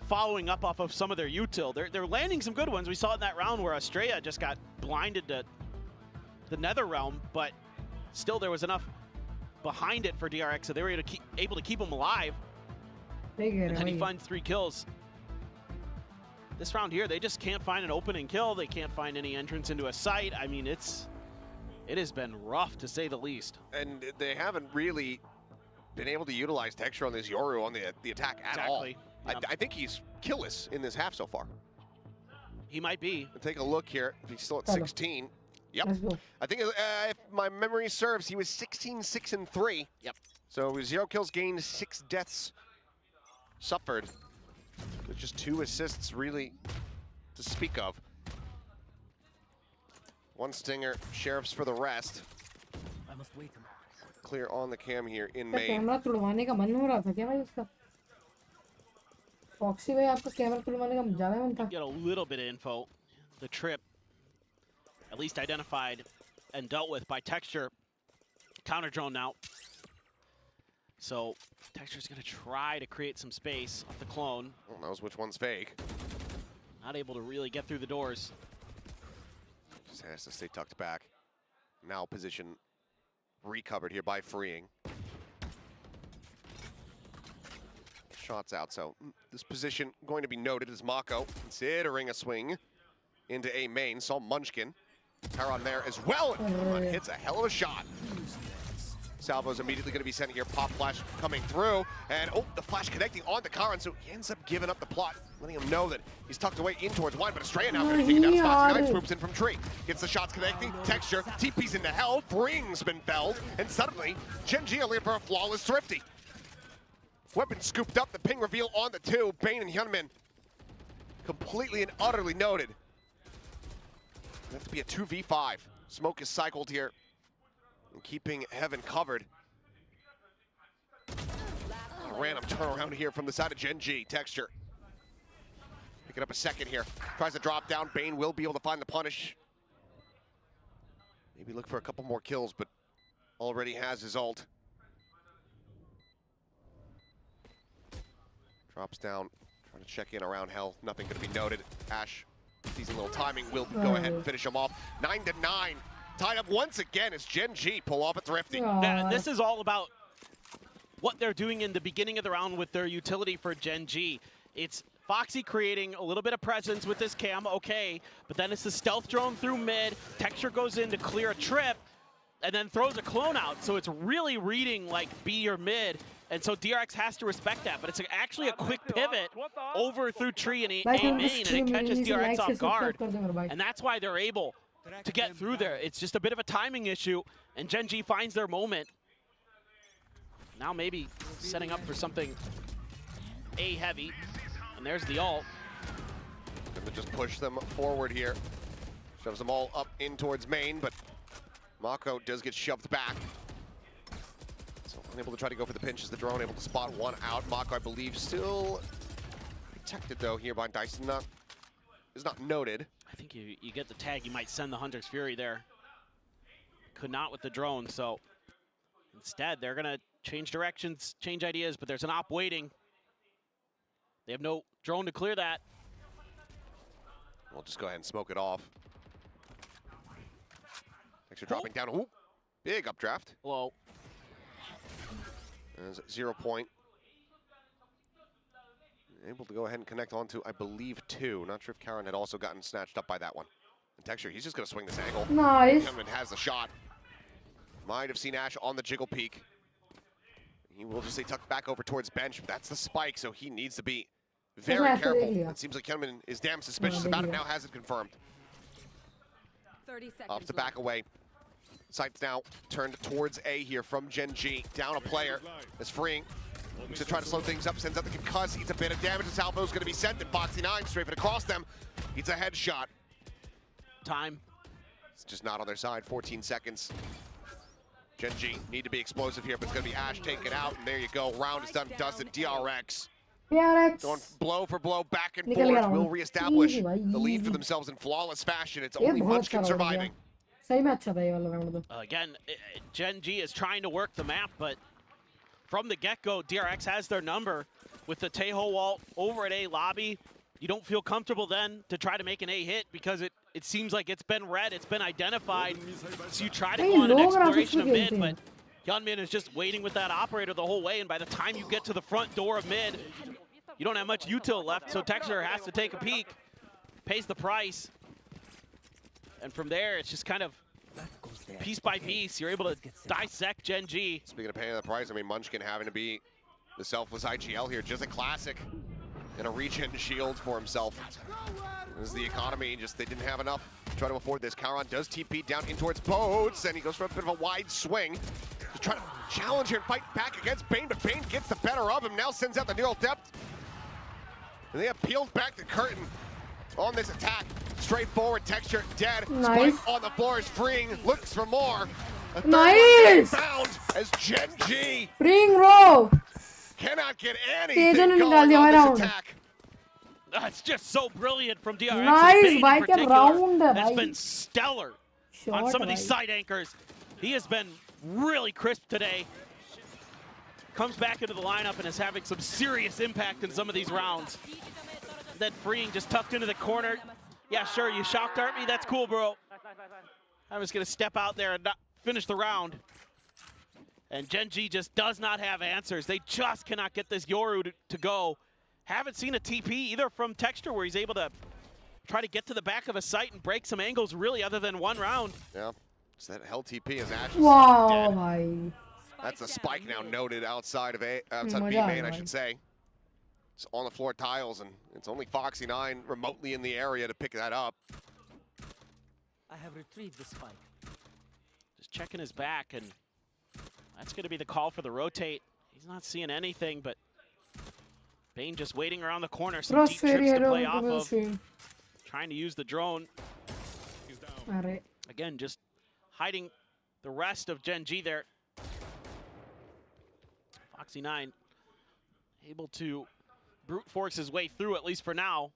Speaker 1: following up off of some of their util. They're landing some good ones. We saw it in that round where Estrella just got blinded to the Nether Realm, but still there was enough behind it for DRX, so they were able to keep him alive. And then he finds 3 kills. This round here, they just can't find an opening kill. They can't find any entrance into a site. I mean, it has been rough to say the least.
Speaker 2: And they haven't really been able to utilize Texture on this Yoru on the attack at all. I think he's killless in this half so far.
Speaker 1: He might be.
Speaker 2: Take a look here. He's still at 16. Yep.
Speaker 4: Let's go.
Speaker 2: I think if my memory serves, he was 16-6-3.
Speaker 1: Yep.
Speaker 2: So it was 0 kills gained, 6 deaths suffered. With just 2 assists really to speak of. 1 stinger, sheriffs for the rest.
Speaker 9: I must wait.
Speaker 2: Clear on the cam here in
Speaker 4: क्या
Speaker 2: main.
Speaker 4: Camera तुड़वाने का मन हो रहा था क्या भाई उसका? Foxy भाई आपका कैमरा तुड़वाने का ज़्यादा मन था?
Speaker 1: Get a little bit of info. The trip, at least identified and dealt with by Texture. Counter drone now. So Texture's gonna try to create some space off the clone.
Speaker 2: Who knows which one's fake.
Speaker 1: Not able to really get through the doors.
Speaker 2: Just has to stay tucked back. Now position recovered here by freeing. Shots out, so this position going to be noted as Mako considering a swing into A main. Saw Munchkin. Taron there as well. Hits a hell of a shot. Salvo's immediately going to be sent here. Pop flash coming through. And oh, the flash connecting on the Karan, so he ends up giving up the plot, letting him know that he's tucked away in towards wide. But Estrella now going to take it down. Spots 9 swoops in from tree. Gets the shots connecting. Texture. TP's into hell. Bring's been felled. And suddenly, Gen.G are looking for a flawless Thrifty. Weapon scooped up. The ping reveal on the 2. Bane and Hyunmin completely and utterly noted. It has to be a 2v5. Smoke is cycled here. And keeping Heaven covered. A random turnaround here from the side of Gen.G. Texture. Picking up a second here. Tries to drop down. Bane will be able to find the punish. Maybe look for a couple more kills, but already has his ult. Drops down. Trying to check in around hell. Nothing going to be noted. Ash, seizing a little timing, will go ahead and finish him off. 9-9. Tied up once again as Gen.G pull off a Thrifty.
Speaker 1: This is all about what they're doing in the beginning of the round with their utility for Gen.G. It's Foxy creating a little bit of presence with this cam, okay, but then it's the stealth drone through mid. Texture goes in to clear a trip, and then throws a clone out. So it's really reading like B or mid. And so DRX has to respect that, but it's actually a quick pivot over through tree and A main, and it catches DRX off guard. And that's why they're able to get through there. It's just a bit of a timing issue, and Gen.G finds their moment. Now maybe setting up for something A heavy, and there's the ult.
Speaker 2: Gonna just push them forward here. Shoves them all up in towards main, but Mako does get shoved back. So unable to try to go for the pinch as the drone, able to spot one out. Mako, I believe, still protected though here by Dyson. Is not noted.
Speaker 1: I think you get the tag, you might send the Hunter's Fury there. Could not with the drone, so instead they're gonna change directions, change ideas, but there's an op waiting. They have no drone to clear that.
Speaker 2: We'll just go ahead and smoke it off. Texture dropping down. Ooh, big updraft.
Speaker 1: Hello.
Speaker 2: There's 0 point. Able to go ahead and connect onto, I believe, 2. Not sure if Karen had also gotten snatched up by that one. And Texture, he's just going to swing this angle.
Speaker 4: Nice.
Speaker 2: Kevin has the shot. Might have seen Ash on the jiggle peak. He will just stay tucked back over towards bench. That's the spike, so he needs to be very careful. It seems like Kenman is damn suspicious about it. Now has it confirmed.
Speaker 8: 30 seconds.
Speaker 2: Opts to back away. Sights now turned towards A here from Gen.G. Down a player. Is freeing. Looks to try to slow things up. Sends out the concuss. Eats a bit of damage. Salvo's going to be sent. And Foxy 9 strafing across them. Eats a headshot.
Speaker 1: Time.
Speaker 2: It's just not on their side. 14 seconds. Gen.G need to be explosive here, but it's going to be Ash taken out. And there you go. Round is done. Dusted. DRX. Going blow for blow, back and forth. Will reestablish the lead for themselves in flawless fashion. It's only Munchkin surviving.
Speaker 1: Again, Gen.G is trying to work the map, but from the get-go, DRX has their number with the Tejo wall over at A lobby. You don't feel comfortable then to try to make an A hit because it seems like it's been read, it's been identified. So you try to go on an exploration of mid, but Hyunmin is just waiting with that operator the whole way, and by the time you get to the front door of mid, you don't have much util left, so Texture has to take a peek, pays the price. And from there, it's just kind of piece by piece, you're able to dissect Gen.G.
Speaker 2: Speaking of paying the price, I mean, Munchkin having to be the selfless IGL here, just a classic. and a regen shield for himself. As the economy, they didn't have enough to try to afford this. Charon does TP down in towards boats, and he goes for a bit of a wide swing. Just trying to challenge here and fight back against Bane, but Bane gets the better of him, now sends out the neural depth. And they have peeled back the curtain on this attack. Straightforward, Texture dead.
Speaker 4: Nice.
Speaker 2: Spike on the floor is freeing, looks for more. A third
Speaker 4: Nice.
Speaker 2: one found as Gen.G
Speaker 4: Freeing bro.
Speaker 2: cannot get
Speaker 4: Tejan
Speaker 2: anything
Speaker 4: ने निकाल
Speaker 2: going
Speaker 4: दिया
Speaker 2: on
Speaker 4: हमारा
Speaker 2: this
Speaker 4: round.
Speaker 2: attack.
Speaker 1: That's just so brilliant from DRX.
Speaker 4: Nice,
Speaker 1: Bane in
Speaker 4: भाई, क्या
Speaker 1: particular
Speaker 4: round है,
Speaker 1: has
Speaker 4: भाई.
Speaker 1: been stellar on
Speaker 4: Shot
Speaker 1: some of these
Speaker 4: भाई.
Speaker 1: side anchors. He has been really crisp today. Comes back into the lineup and is having some serious impact in some of these rounds. Then freeing just tucked into the corner. Yeah, sure, you shock dart me, that's cool, bro. I'm just gonna step out there and not finish the round. And Gen.G just does not have answers. They just cannot get this Yoru to go. Haven't seen a TP either from Texture where he's able to try to get to the back of a site and break some angles really other than one round.
Speaker 2: Yeah, so that hell TP is Ash is
Speaker 4: Wow,
Speaker 2: dead.
Speaker 4: भाई.
Speaker 2: That's a spike now noted outside of outside B
Speaker 4: मजा
Speaker 2: main,
Speaker 4: आया
Speaker 2: I
Speaker 4: भाई.
Speaker 2: should say. It's on the floor tiles, and it's only Foxy9 remotely in the area to pick that up.
Speaker 9: I have retrieved the spike.
Speaker 1: Just checking his back, and that's going to be the call for the rotate. He's not seeing anything, but Bane just waiting around the corner. Some deep trips to play off of. Trying to use the drone.
Speaker 4: अरे
Speaker 1: Again, just hiding the rest of Gen.G there. Foxy9 able to brute force his way through, at least for now.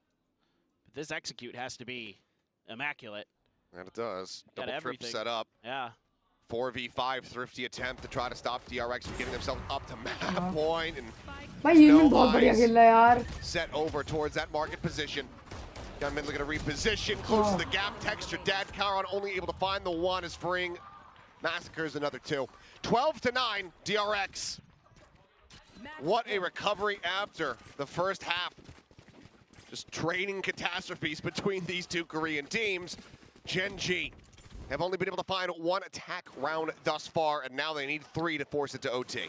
Speaker 1: But this execute has to be immaculate.
Speaker 2: And it does.
Speaker 1: Got
Speaker 2: Double trip
Speaker 1: everything.
Speaker 2: set up.
Speaker 1: Yeah.
Speaker 2: 4v5 thrifty attempt to try to stop DRX from getting themselves up to map point and
Speaker 4: भाई ये
Speaker 2: no
Speaker 4: भी बहुत बढ़िया
Speaker 2: eyes
Speaker 4: खेल रहा है यार.
Speaker 2: set over towards that market position. Gunman looking to reposition, closes the gap. Texture dead. Charon only able to find the one as freeing massacres another two. 12-9 DRX. What a recovery after the first half. Just trading catastrophes between these two Korean teams. Gen.G have only been able to find one attack round thus far, and now they need 3 to force it to OT.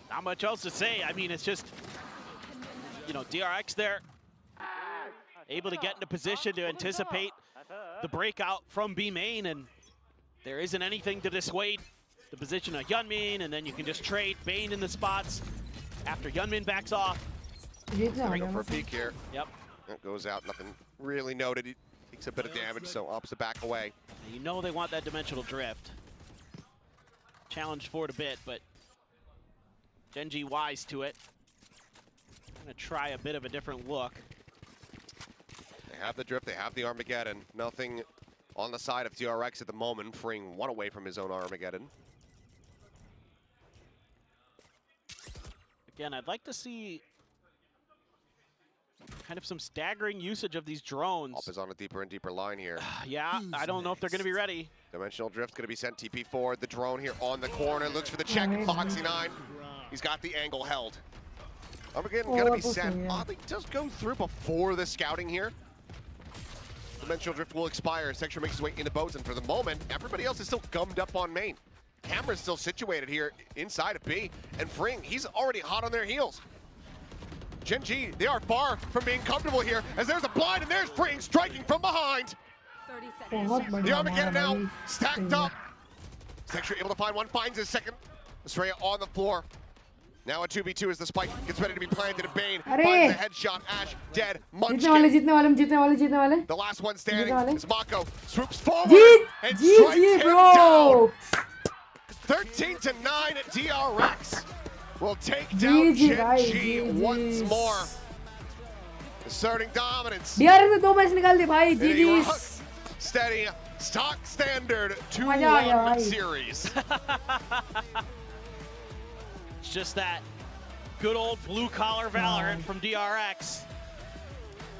Speaker 1: Not much else to say. I mean, it's just, you know, DRX there, able to get into position to anticipate the breakout from B main, and there isn't anything to dissuade the position of Yeonmin, and then you can just trade Bane in the spots after Yeonmin backs off.
Speaker 2: Go for a peek here.
Speaker 1: Yep.
Speaker 2: It goes out, nothing really noted. He takes a bit of damage, so opts it back away.
Speaker 1: You know they want that dimensional drift. Challenged for it a bit, but Gen.G wise to it. Gonna try a bit of a different look.
Speaker 2: They have the drift, they have the Armageddon. Nothing on the side of DRX at the moment, freeing one away from his own Armageddon.
Speaker 1: Again, I'd like to see kind of some staggering usage of these drones.
Speaker 2: Op is on a deeper and deeper line here.
Speaker 1: Yeah, I don't know if they're going to be ready.
Speaker 2: Dimensional drift going to be sent TP forward. The drone here on the corner looks for the check. Foxy9, he's got the angle held. Armageddon going to be sent. Oddly, does go through before the scouting here. Dimensional drift will expire. Texture makes his way into boats, and for the moment, everybody else is still gummed up on main. Camera's still situated here inside of B, and Fring, he's already hot on their heels. Gen.G, they are far from being comfortable here, as there's a blind, and there's Fring striking from behind.
Speaker 8: 30 seconds.
Speaker 4: बहुत बढ़िया
Speaker 2: The Armageddon
Speaker 4: मारा
Speaker 2: now
Speaker 4: भाई.
Speaker 2: stacked up. Texture able to find one, finds his second. Estrella on the floor. Now a 2v2 as the spike gets ready to be planted at Bane.
Speaker 4: अरे!
Speaker 2: Finds the headshot, Ash dead.
Speaker 4: जीतने वाले
Speaker 2: Munchkin,
Speaker 4: जीतने वाले.
Speaker 2: the last one standing,
Speaker 4: वाले.
Speaker 2: is Mako. Swoops forward
Speaker 4: Jeet
Speaker 2: and strikes him
Speaker 4: bro.
Speaker 2: down. 13-9 at DRX will take down
Speaker 4: GG भाई,
Speaker 2: Gen.G
Speaker 4: GG.
Speaker 2: once more. Asserting dominance.
Speaker 4: DRX ने 2 match निकाल दिए भाई.
Speaker 2: in a
Speaker 4: GG.
Speaker 2: rock steady, stock standard
Speaker 4: मजा आ गया
Speaker 2: 2-1
Speaker 4: भाई.
Speaker 2: series.
Speaker 1: It's just that good old blue-collar Valorant from DRX.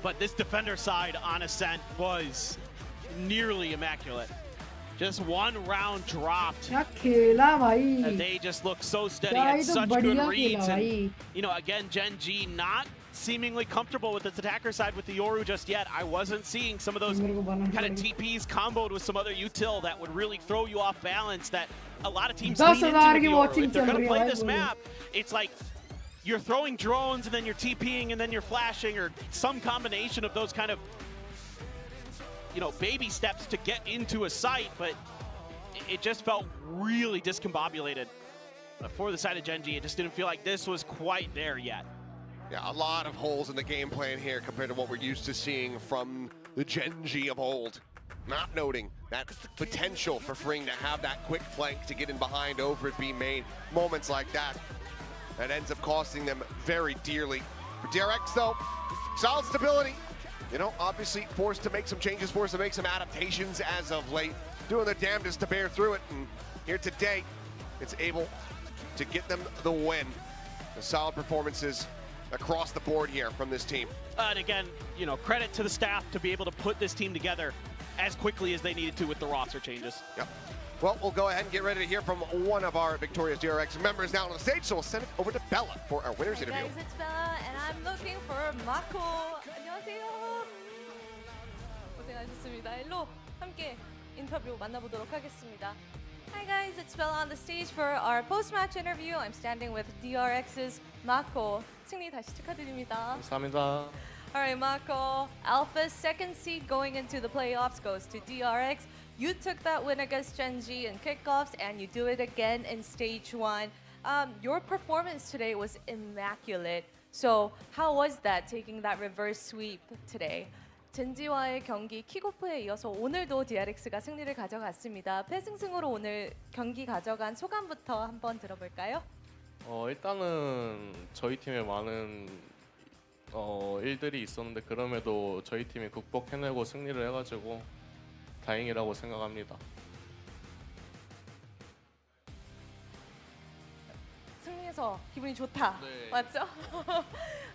Speaker 1: But this defender side on Ascent was nearly immaculate. Just one round dropped.
Speaker 4: क्या खेला
Speaker 1: And
Speaker 4: भाई.
Speaker 1: they just look so steady,
Speaker 4: क्या
Speaker 1: had
Speaker 4: ये तो
Speaker 1: such good
Speaker 4: बढ़िया
Speaker 1: reads.
Speaker 4: खेला
Speaker 1: And,
Speaker 4: भाई.
Speaker 1: you know, again, Gen.G not seemingly comfortable with its attacker side with the Yoru just yet. I wasn't seeing some of those
Speaker 4: मेरे को बनाना
Speaker 1: kind of
Speaker 4: पड़ेगा.
Speaker 1: TPs comboed with some other util that would really throw you off balance that a lot of teams
Speaker 4: 10,000
Speaker 1: lean into with
Speaker 4: की
Speaker 1: Yoru.
Speaker 4: watching
Speaker 1: If they're
Speaker 4: चल
Speaker 1: going
Speaker 4: रही
Speaker 1: to
Speaker 4: है
Speaker 1: play
Speaker 4: भाई
Speaker 1: this
Speaker 4: पूरी.
Speaker 1: map, it's like you're throwing drones and then you're TPing and then you're flashing, or some combination of those kind of, you know, baby steps to get into a site, but it just felt really discombobulated for the side of Gen.G. It just didn't feel like this was quite there yet.
Speaker 2: Yeah, a lot of holes in the game plan here compared to what we're used to seeing from the Gen.G of old. Not noting that potential for Fring to have that quick flank to get in behind over it being made. Moments like that ends up costing them very dearly. For DRX though, solid stability. You know, obviously forced to make some changes, forced to make some adaptations as of late. Doing their damnedest to bear through it, and here today, it's able to get them the win. The solid performances across the board here from this team.
Speaker 1: And again, you know, credit to the staff to be able to put this team together as quickly as they needed to with the roster changes.
Speaker 2: Yep. Well, we'll go ahead and get ready to hear from one of our victorious DRX members now on the stage, so we'll send it over to Bella for our winners interview.
Speaker 8: Guys, it's Bella, and I'm looking for Mako. 안녕하세요. 고생하셨습니다. 일로 함께 인터뷰 만나보도록 하겠습니다. Hi guys, it's Bella on the stage for our post-match interview. I'm standing with DRX's Mako. 승리 다시 축하드립니다.
Speaker 11: 감사합니다.
Speaker 8: Alright, Mako. Alpha's second seed going into the playoffs goes to DRX. You took that win against Gen.G in kickoffs, and you do it again in stage 1. Your performance today was immaculate. So how was that, taking that reverse sweep today? 젠지와의 경기 킥오프에 이어서 오늘도 DRX가 승리를 가져갔습니다. 패승승으로 오늘 경기 가져간 소감부터 한번 들어볼까요?
Speaker 11: 일단은 저희 팀에 많은 일들이 있었는데 그럼에도 저희 팀이 극복해내고 승리를 해가지고 다행이라고 생각합니다.
Speaker 8: 승리해서 기분이 좋다.
Speaker 11: 네.
Speaker 8: 맞죠?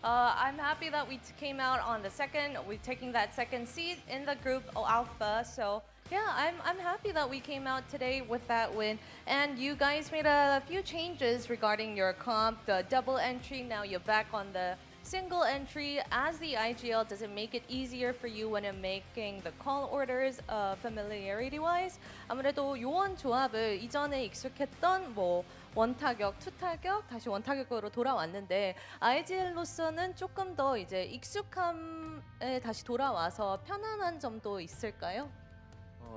Speaker 8: I'm happy that we came out on the second. We're taking that second seed in the group Alpha. So yeah, I'm happy that we came out today with that win. And you guys made a few changes regarding your comp, the double entry. Now you're back on the single entry. As the IGL, does it make it easier for you when you're making the call orders, familiarity-wise? 아무래도 요원 조합을 이전에 익숙했던 뭐 원타격, 투타격, 다시 원타격으로 돌아왔는데 IGL로서는 조금 더 이제 익숙함에 다시 돌아와서 편안한 점도 있을까요?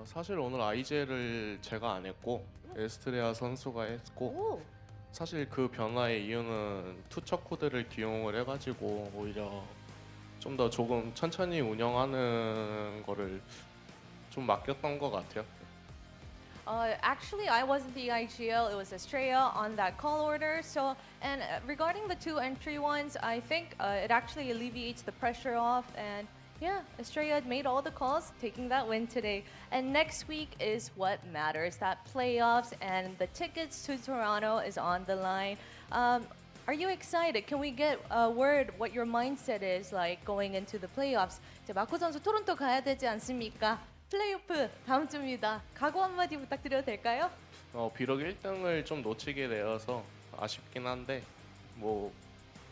Speaker 11: 사실 오늘 IGL을 제가 안 했고 에스트레아 선수가 했고
Speaker 8: 오.
Speaker 11: 사실 그 변화의 이유는 투척 코드를 기용을 해가지고 오히려 좀 더 조금 천천히 운영하는 거를 좀 맡겼던 것 같아요.
Speaker 8: Actually, I wasn't the IGL. It was Estrella on that call order. So, and regarding the two entry ones, I think it actually alleviates the pressure off. And yeah, Estrella made all the calls, taking that win today. And next week is what matters. That playoffs and the tickets to Toronto is on the line. Are you excited? Can we get a word what your mindset is like going into the playoffs? 이제 마코 선수 토론토 가야 되지 않습니까? 플레이오프 다음 주입니다. 각오 한마디 부탁드려도 될까요?
Speaker 11: 비록 1등을 좀 놓치게 되어서 아쉽긴 한데 뭐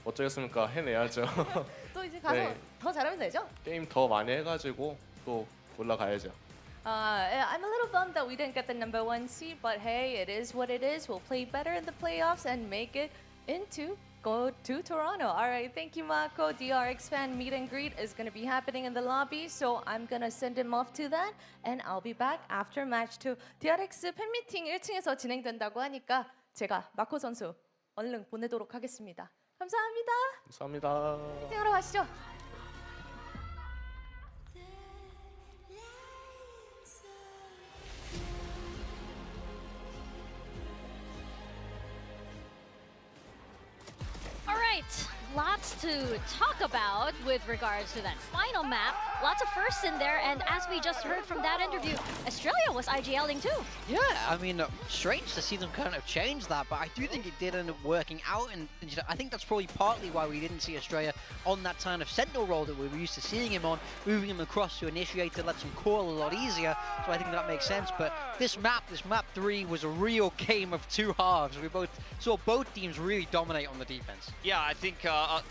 Speaker 11: 어쩌겠습니까? 해내야죠.
Speaker 8: 또 이제 가서
Speaker 11: 네.
Speaker 8: 더 잘하면 되죠?
Speaker 11: 게임 더 많이 해가지고 또 올라가야죠.
Speaker 8: I'm a little bummed that we didn't get the number 1 seed, but hey, it is what it is. We'll play better in the playoffs and make it into go to Toronto. All right, thank you, Mako. DRX fan meet and greet is going to be happening in the lobby, so I'm going to send him off to that, and I'll be back after match 2. DRX 팬미팅 1층에서 진행된다고 하니까 제가 마코 선수 얼른 보내도록 하겠습니다. 감사합니다.
Speaker 11: 감사합니다.
Speaker 8: 미팅하러 가시죠.
Speaker 5: All right, lots to talk about with regards to that final map. Lots of firsts in there, and as we just heard from that interview, Australia was IGLing too.
Speaker 6: Yeah, I mean, strange to see them kind of change that, but I do think it did end up working out, and you know, I think that's probably partly why we didn't see Australia on that kind of sentinel role that we were used to seeing him on, moving him across to initiator lets him call a lot easier, so I think that makes sense. But this map 3, was a real game of two halves. We saw both teams really dominate on the defense.
Speaker 3: Yeah, I think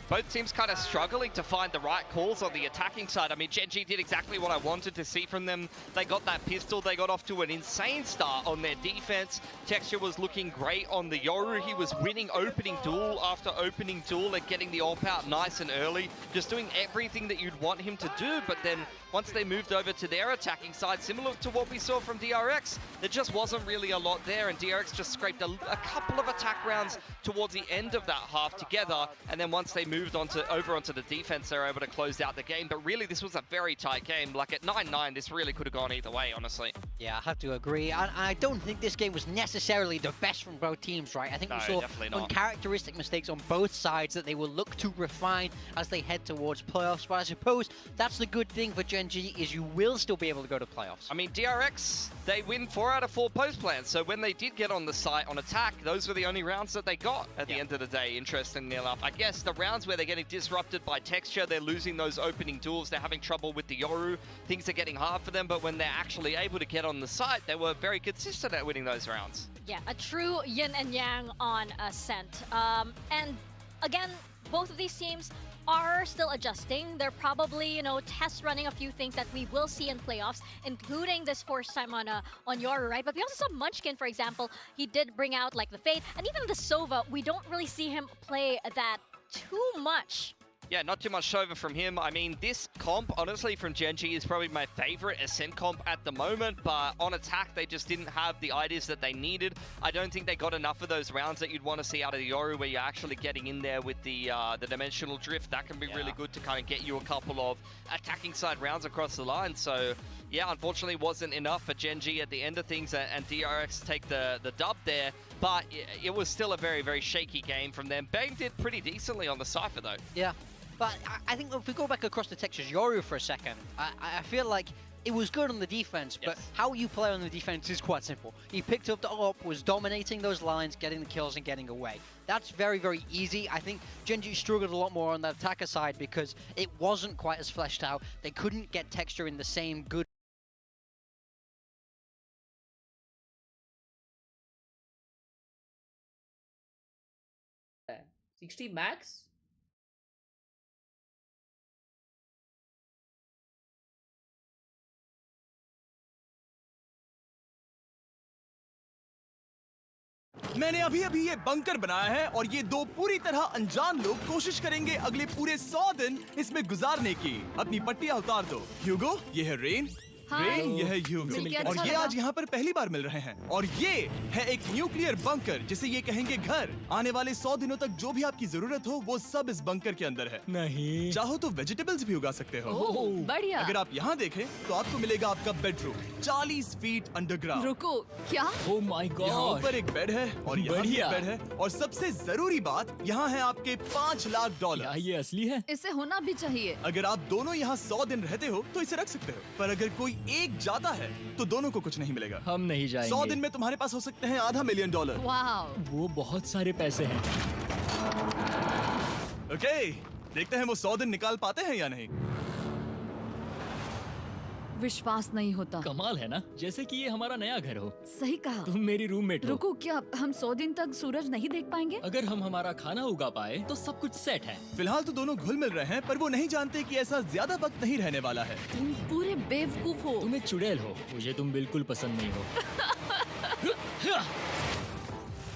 Speaker 3: both teams kind of struggling to find the right calls on the attacking side. I mean, Gen.G did exactly what I wanted to see from them. They got that pistol, they got off to an insane start on their defense. Texture was looking great on the Yoru. He was winning opening duel after opening duel and getting the AWP out nice and early, just doing everything that you'd want him to do. But then once they moved over to their attacking side, similar to what we saw from DRX, there just wasn't really a lot there, and DRX just scraped a couple of attack rounds towards the end of that half together, and then once they moved over onto the defense, they were able to close out the game. But really, this was a very tight game. Like at 9-9, this really could have gone either way, honestly.
Speaker 6: Yeah, I have to agree. I don't think this game was necessarily the best from both teams, right? I think we saw uncharacteristic mistakes on both sides that they will look to refine as they head towards playoffs. But I suppose that's the good thing for Gen.G is you will still be able to go to playoffs.
Speaker 3: I mean, DRX, they win 4 out of 4 post plans. So when they did get on the site on attack, those were the only rounds that they got at the end of the day, interestingly enough. I guess the rounds where they're getting disrupted by Texture, they're losing those opening duels, they're having trouble with the Yoru, things are getting hard for them, but when they're actually able to get on the site, they were very consistent at winning those rounds.
Speaker 5: Yeah, a true yin and yang on Ascent. And again, both of these teams are still adjusting. They're probably, you know, test running a few things that we will see in playoffs, including this force time on Yoru, right? But we also saw Munchkin, for example. He did bring out like the Fade, and even the Sova. We don't really see him play that too much.
Speaker 3: Yeah, not too much Sova from him. I mean, this comp, honestly, from Gen.G is probably my favorite Ascent comp at the moment, but on attack, they just didn't have the ideas that they needed. I don't think they got enough of those rounds that you'd want to see out of the Yoru, where you're actually getting in there with the dimensional drift. That can be really good to kind of get you a couple of attacking side rounds across the line. So, yeah, unfortunately, wasn't enough for Gen.G at the end of things, and DRX take the dub there. But it was still a very, very shaky game from them. Bang did pretty decently on the Cypher, though.
Speaker 6: Yeah. But I think if we go back across the Texas Yoru for a second, I feel like it was good on the defense, but how you play on the defense is quite simple. He picked up the AWP, was dominating those lines, getting the kills and getting away. That's very, very easy. I think Gen.G struggled a lot more on the attacker side because it wasn't quite as fleshed out. They couldn't get Texture in the same good
Speaker 12: 60 max?
Speaker 13: मैंने अभी अभी ये bunker बनाया है और ये दो पूरी तरह अनजान लोग कोशिश करेंगे अगले पूरे 100 दिन इसमें गुजारने की। अपनी पट्टियां उतार दो। ह्यूगो, ये है रेन। रेन, ये है ह्यूगो। और ये आज यहाँ पर पहली बार मिल रहे हैं। और ये है एक न्यूक्लियर बंकर जिसे ये कहेंगे घर। आने वाले 100 दिनों तक जो भी आपकी जरूरत हो वो सब इस बंकर के अंदर है। नहीं, चाहो तो वेजिटेबल्स भी उगा सकते हो।
Speaker 12: बढ़िया।
Speaker 13: अगर आप यहाँ देखें तो आपको मिलेगा आपका बेडरूम 40 फीट अंडरग्राउंड।
Speaker 12: रुको, क्या?
Speaker 13: Oh my God. यहाँ ऊपर एक बेड है और यहाँ भी एक बेड है और सबसे जरूरी बात यहाँ है आपके $5 लाख।
Speaker 12: ये असली है? इसे होना भी चाहिए।
Speaker 13: अगर आप दोनों यहाँ 100 दिन रहते हो तो इसे रख सकते हो, पर अगर कोई एक जाता है तो दोनों को कुछ नहीं मिलेगा।
Speaker 12: हम नहीं जाएंगे।
Speaker 13: 100 दिन में तुम्हारे पास हो सकते हैं $500 मिलियन।
Speaker 12: वाव, वो बहुत सारे पैसे हैं।
Speaker 13: ओके, देखते हैं वो 100 दिन निकाल पाते हैं या नहीं।
Speaker 12: विश्वास नहीं होता।
Speaker 14: कमाल है ना, जैसे कि ये हमारा नया घर हो।
Speaker 12: सही कहा।
Speaker 14: तुम मेरी रूममेट हो।
Speaker 12: रुको, क्या हम 100 दिन तक सूरज नहीं देख पाएंगे?
Speaker 14: अगर हम हमारा खाना उगा पाए तो सब कुछ सेट है।
Speaker 13: फिलहाल तो दोनों घुल मिल रहे हैं, पर वो नहीं जानते कि ऐसा ज्यादा वक्त नहीं रहने वाला है।
Speaker 12: तुम पूरे बेवकूफ हो।
Speaker 14: तुम एक चुड़ैल हो, मुझे तुम बिल्कुल पसंद नहीं हो।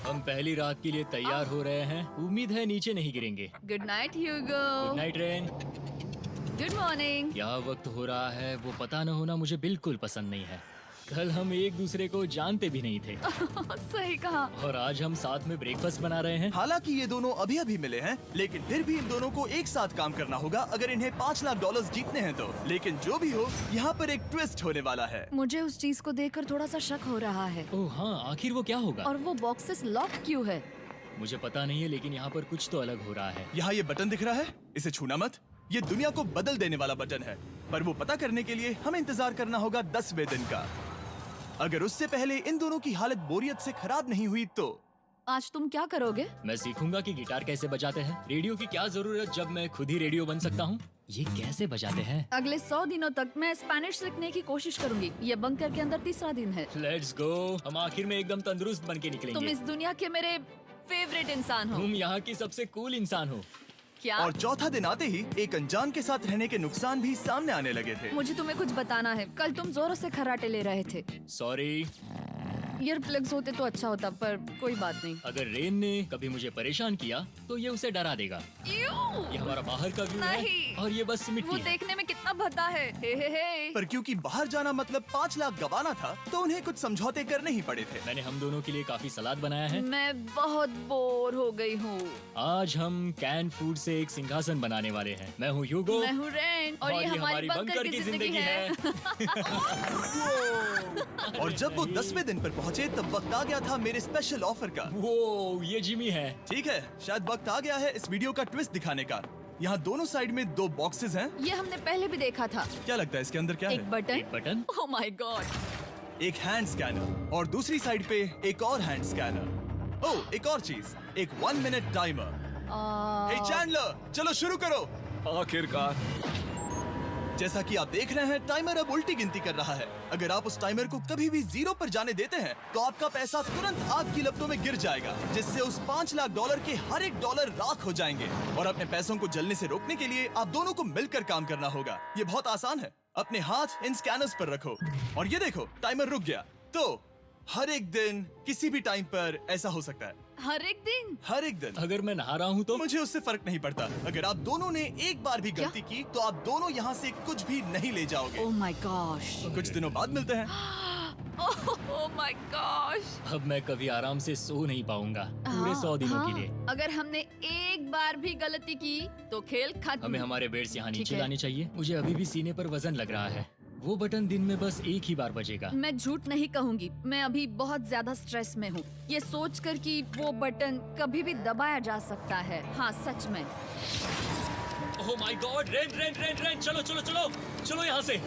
Speaker 14: हम पहली रात के लिए तैयार हो रहे हैं। उम्मीद है नीचे नहीं गिरेंगे।
Speaker 12: Good night Hugo.
Speaker 14: Good night Ren.
Speaker 12: Good morning.
Speaker 14: क्या वक्त हो रहा है वो पता न होना मुझे बिल्कुल पसंद नहीं है। कल हम एक दूसरे को जानते भी नहीं थे।
Speaker 12: सही कहा।
Speaker 14: और आज हम साथ में ब्रेकफास्ट बना रहे हैं।
Speaker 13: हालांकि ये दोनों अभी अभी मिले हैं, लेकिन फिर भी इन दोनों को एक साथ काम करना होगा अगर इन्हें $5 लाख जीतने हैं तो। लेकिन जो भी हो, यहाँ पर एक ट्विस्ट होने वाला है।
Speaker 12: मुझे उस चीज को देखकर थोड़ा सा शक हो रहा है।
Speaker 14: ओह हाँ, आखिर वो क्या होगा?
Speaker 12: और वो बॉक्सेस लॉक क्यों है?
Speaker 14: मुझे पता नहीं है, लेकिन यहाँ पर कुछ तो अलग हो रहा है।
Speaker 13: यहाँ ये बटन दिख रहा है, इसे छूना मत। ये दुनिया को बदल देने वाला बटन है, पर वो पता करने के लिए हमें इंतजार करना होगा 10वें दिन का। अगर उससे पहले इन दोनों की हालत बोरियत से खराब नहीं हुई तो
Speaker 12: आज तुम क्या करोगे?
Speaker 14: मैं सीखूंगा कि गिटार कैसे बजाते हैं। रेडियो की क्या जरूरत जब मैं खुद ही रेडियो बन सकता हूँ। ये कैसे बजाते हैं?
Speaker 12: अगले 100 दिनों तक मैं स्पेनिश सीखने की कोशिश करूंगी। ये बंकर के अंदर 3रा दिन है।
Speaker 14: Let's go. हम आखिर में एकदम तंदुरुस्त बन के निकलेंगे।
Speaker 12: तुम इस दुनिया के मेरे फेवरेट इंसान हो।
Speaker 14: तुम यहाँ की सबसे कूल इंसान हो।
Speaker 12: क्या?
Speaker 13: और चौथा दिन आते ही एक अनजान के साथ रहने के नुकसान भी सामने आने लगे थे।
Speaker 12: मुझे तुम्हें कुछ बताना है। कल तुम जोरों से खर्राटे ले रहे थे।
Speaker 14: सॉरी।
Speaker 12: ईयर प्लग्स होते तो अच्छा होता, पर कोई बात नहीं।
Speaker 14: अगर रेन ने कभी मुझे परेशान किया तो ये उसे डरा देगा। ये हमारा बाहर का व्यू है और ये बस मिट्टी
Speaker 12: वो
Speaker 14: है।
Speaker 12: देखने में कितना भद्दा है। हे।
Speaker 13: पर क्योंकि बाहर जाना मतलब 5 लाख गंवाना था, तो उन्हें कुछ समझौते करने ही पड़े थे।
Speaker 14: मैंने हम दोनों के लिए काफी सलाद बनाया है।
Speaker 12: मैं बहुत बोर हो गई हूँ।
Speaker 14: आज हम कैन फूड से एक सिंहासन बनाने वाले हैं। मैं हूँ ह्यूगो।
Speaker 12: मैं हूँ रेन और ये हमारी बंकर की जिंदगी है।
Speaker 13: और जब वो 10वें दिन पर पहुँचे तब वक्त आ गया था मेरे स्पेशल ऑफर का।
Speaker 14: वो ये जिमी है।
Speaker 13: ठीक है, शायद वक्त आ गया है इस वीडियो का ट्विस्ट दिखाने का। यहाँ दोनों साइड में 2 बॉक्सेस हैं।
Speaker 12: ये हमने पहले भी देखा था।
Speaker 13: क्या लगता है इसके अंदर क्या है?
Speaker 12: एक बटन। Oh my God.
Speaker 13: एक हैंड स्कैनर और दूसरी साइड पे एक और हैंड स्कैनर। ओह, एक और चीज, एक 1 मिनट टाइमर। हे चैंडलर, चलो शुरू करो।
Speaker 10: आखिरकार।
Speaker 13: जैसा कि आप देख रहे हैं, टाइमर अब उल्टी गिनती कर रहा है। अगर आप उस टाइमर को कभी भी 0 पर जाने देते हैं, तो आपका पैसा तुरंत आग की लपटों में गिर जाएगा, जिससे उस $5 लाख के हर एक डॉलर राख हो जाएंगे। और अपने पैसों को जलने से रोकने के लिए आप दोनों को मिलकर काम करना होगा। ये बहुत आसान है। अपने हाथ इन स्कैनर्स पर रखो और ये देखो, टाइमर रुक गया। तो हर एक दिन किसी भी टाइम पर ऐसा हो सकता है।
Speaker 12: हर एक दिन?
Speaker 13: हर एक दिन।
Speaker 14: अगर मैं नहा रहा हूँ तो
Speaker 13: मुझे उससे फर्क नहीं पड़ता। अगर आप दोनों ने एक बार भी गलती की तो आप दोनों यहाँ से कुछ भी नहीं ले जाओगे।
Speaker 12: Oh my gosh.
Speaker 13: कुछ दिनों बाद मिलते हैं।
Speaker 12: Oh my gosh.
Speaker 14: अब मैं कभी आराम से सो नहीं पाऊंगा पूरे 100 दिनों के लिए।
Speaker 12: अगर हमने एक बार भी गलती की तो खेल खत्म।
Speaker 14: हमें हमारे बेड्स यहाँ
Speaker 12: ठीक
Speaker 14: नीचे
Speaker 12: है।
Speaker 14: लाने चाहिए। मुझे अभी भी सीने पर वजन लग रहा है। वो बटन दिन में बस एक ही बार बजेगा।
Speaker 12: मैं झूठ नहीं कहूंगी, मैं अभी बहुत ज्यादा स्ट्रेस में हूँ, ये सोचकर कि वो बटन कभी भी दबाया जा सकता है। हाँ सच में।
Speaker 14: ओह माय गॉड, रेन, चलो यहाँ से।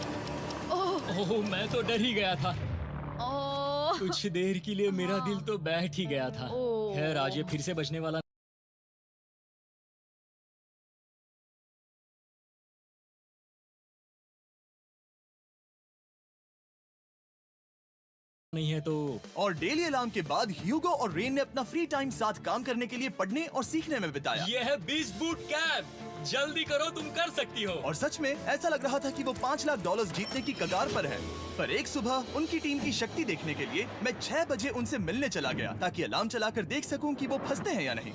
Speaker 14: ओह मैं तो डर ही गया था। कुछ देर के लिए मेरा दिल तो बैठ ही गया था। खैर आज ये फिर से बजने वाला नहीं है तो।
Speaker 13: और डेली अलार्म के बाद ह्यूगो और रेन ने अपना फ्री टाइम साथ काम करने के लिए पढ़ने और सीखने में बिताया।
Speaker 14: ये है 20 बूट कैम्प। जल्दी करो, तुम कर सकती हो।
Speaker 13: और सच में ऐसा लग रहा था कि वो $5 लाख जीतने की कगार पर है। पर एक सुबह उनकी टीम की शक्ति देखने के लिए मैं 6 बजे उनसे मिलने चला गया, ताकि अलार्म चलाकर देख सकूं कि वो फंसते हैं या नहीं।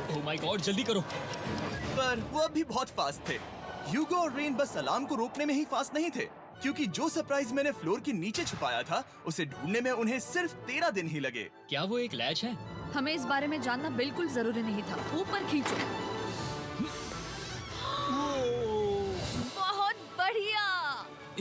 Speaker 14: ओह माय गॉड, जल्दी करो।
Speaker 13: पर वो अभी बहुत फास्ट थे। ह्यूगो और रेन बस अलार्म को रोकने में ही फास्ट नहीं थे, क्योंकि जो सरप्राइज मैंने फ्लोर के नीचे छुपाया था, उसे ढूंढने में उन्हें सिर्फ 13 दिन ही लगे।
Speaker 14: क्या वो एक लैच है?
Speaker 12: हमें इस बारे में जानना बिल्कुल जरूरी नहीं था। ऊपर खींचो। बहुत बढ़िया।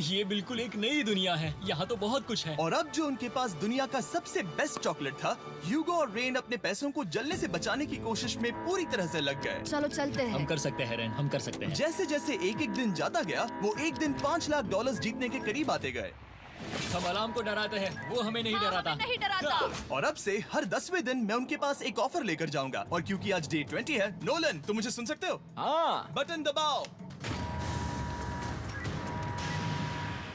Speaker 14: ये बिल्कुल एक नई दुनिया है। यहाँ तो बहुत कुछ है।
Speaker 13: और अब जो उनके पास दुनिया का सबसे बेस्ट चॉकलेट था, ह्यूगो और रेन अपने पैसों को जलने से बचाने की कोशिश में पूरी तरह से लग गए।
Speaker 12: चलो चलते हैं।
Speaker 14: हम कर सकते हैं रेन, हम कर सकते हैं।
Speaker 13: जैसे जैसे एक एक दिन जाता गया, वो एक दिन $5 लाख जीतने के करीब आते गए।
Speaker 14: हम अलार्म को डराते हैं, वो हमें नहीं डराता।
Speaker 12: हमें नहीं डराता।
Speaker 13: और अब से हर 10वें दिन मैं उनके पास एक ऑफर लेकर जाऊंगा। और क्योंकि आज डे 20 है, नोलन तुम मुझे सुन सकते हो?
Speaker 10: हाँ।
Speaker 13: बटन दबाओ।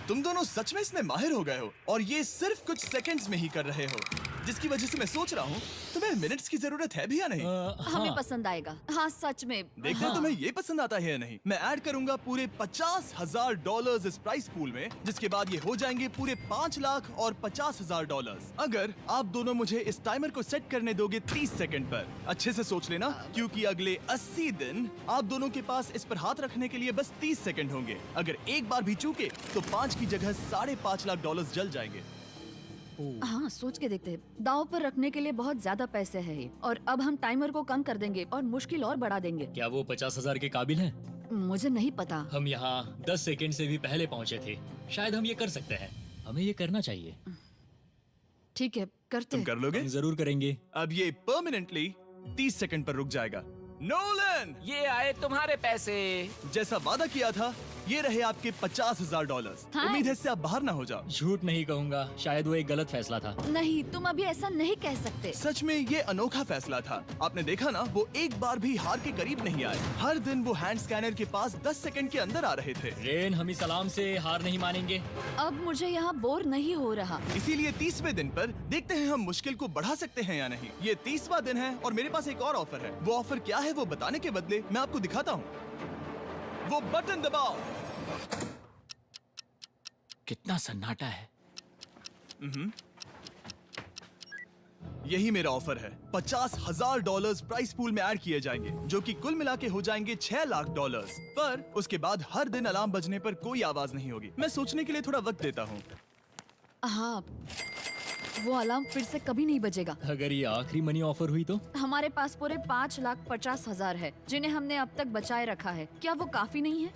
Speaker 13: तुम दोनों सच में इसमें माहिर हो गए हो, और ये सिर्फ कुछ सेकंड्स में ही कर रहे हो, जिसकी वजह से मैं सोच रहा हूँ तुम्हें मिनट्स की जरूरत है भी या नहीं?
Speaker 12: हमें पसंद आएगा। हाँ सच में।
Speaker 13: देखते हैं तुम्हें ये पसंद आता है या नहीं। मैं ऐड करूंगा पूरे $50,000 इस प्राइस पूल में, जिसके बाद ये हो जाएंगे पूरे $5 लाख और $50,000। अगर आप दोनों मुझे इस टाइमर को सेट करने दोगे 30 सेकंड पर। अच्छे से सोच लेना, क्योंकि अगले 80 दिन आप दोनों के पास इस पर हाथ रखने के लिए बस 30 सेकंड होंगे। अगर एक बार भी चूके तो 5 की जगह $5.5 लाख जल जाएंगे।
Speaker 12: हाँ सोच के देखते हैं। दांव पर रखने के लिए बहुत ज्यादा पैसे हैं ये। और अब हम टाइमर को कम कर देंगे और मुश्किल और बढ़ा देंगे।
Speaker 14: क्या वो 50,000 के काबिल हैं?
Speaker 12: मुझे नहीं पता।
Speaker 14: हम यहाँ 10 सेकंड से भी पहले पहुँचे थे। शायद हम ये कर सकते हैं। हमें ये करना चाहिए।
Speaker 12: ठीक है, करते
Speaker 13: तुम कर लोगे?
Speaker 14: हम जरूर करेंगे।
Speaker 13: अब ये परमानेंटली 30 सेकंड पर रुक जाएगा। नोलन,
Speaker 9: ये आए तुम्हारे पैसे।
Speaker 13: जैसा वादा किया था, ये रहे आपके $50,000।
Speaker 12: हाँ।
Speaker 13: उम्मीद है इससे आप बाहर ना हो जाओ।
Speaker 14: झूठ नहीं कहूंगा, शायद वो एक गलत फैसला था।
Speaker 12: नहीं, तुम अभी ऐसा नहीं कह सकते।
Speaker 13: सच में ये अनोखा फैसला था। आपने देखा ना, वो एक बार भी हार के करीब नहीं आए। हर दिन वो हैंड स्कैनर के पास 10 सेकंड के अंदर आ रहे थे।
Speaker 14: रेन, हम इस सलाम से हार नहीं मानेंगे।
Speaker 12: अब मुझे यहाँ बोर नहीं हो रहा।
Speaker 13: इसीलिए 30वें दिन पर देखते हैं हम मुश्किल को बढ़ा सकते हैं या नहीं। ये 30वां दिन है और मेरे पास एक और ऑफर है। वो ऑफर क्या है वो बताने के बदले मैं आपको दिखाता हूँ। वो बटन दबाओ।
Speaker 14: कितना सन्नाटा है।
Speaker 13: यही मेरा ऑफर है। $50,000 प्राइस पूल में ऐड किए जाएंगे, जो कि कुल मिला के हो जाएंगे $6 लाख। पर उसके बाद हर दिन अलार्म बजने पर कोई आवाज नहीं होगी। मैं सोचने के लिए थोड़ा वक्त देता हूँ।
Speaker 12: हाँ, वो अलार्म फिर से कभी नहीं बजेगा।
Speaker 14: अगर ये आखिरी मनी ऑफर हुई तो?
Speaker 12: हमारे पास पूरे 5,50,000 है, जिन्हें हमने अब तक बचाए रखा है। क्या वो काफी नहीं है?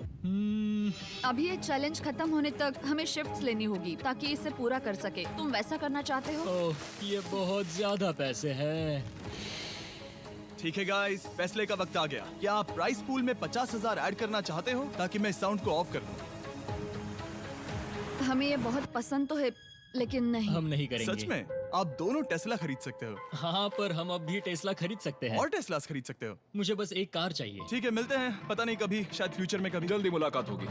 Speaker 12: अभी ये चैलेंज खत्म होने तक हमें शिफ्ट्स लेनी होगी ताकि इसे पूरा कर सके। तुम वैसा करना चाहते हो?
Speaker 14: ओह, ये बहुत ज्यादा पैसे हैं।
Speaker 13: ठीक है गाइस, फैसले का वक्त आ गया। क्या आप प्राइस पूल में 50,000 ऐड करना चाहते हो ताकि मैं साउंड को ऑफ कर दूं?
Speaker 12: हमें ये बहुत पसंद तो है, लेकिन नहीं।
Speaker 14: हम नहीं करेंगे।
Speaker 13: सच में? आप दोनों टेस्ला खरीद सकते हो।
Speaker 14: हाँ, पर हम अब भी टेस्ला खरीद सकते हैं।
Speaker 13: और टेस्लास खरीद सकते हो।
Speaker 14: मुझे बस एक कार चाहिए।
Speaker 13: ठीक है, मिलते हैं। पता नहीं कभी, शायद फ्यूचर में कभी।
Speaker 10: जल्दी मुलाकात होगी।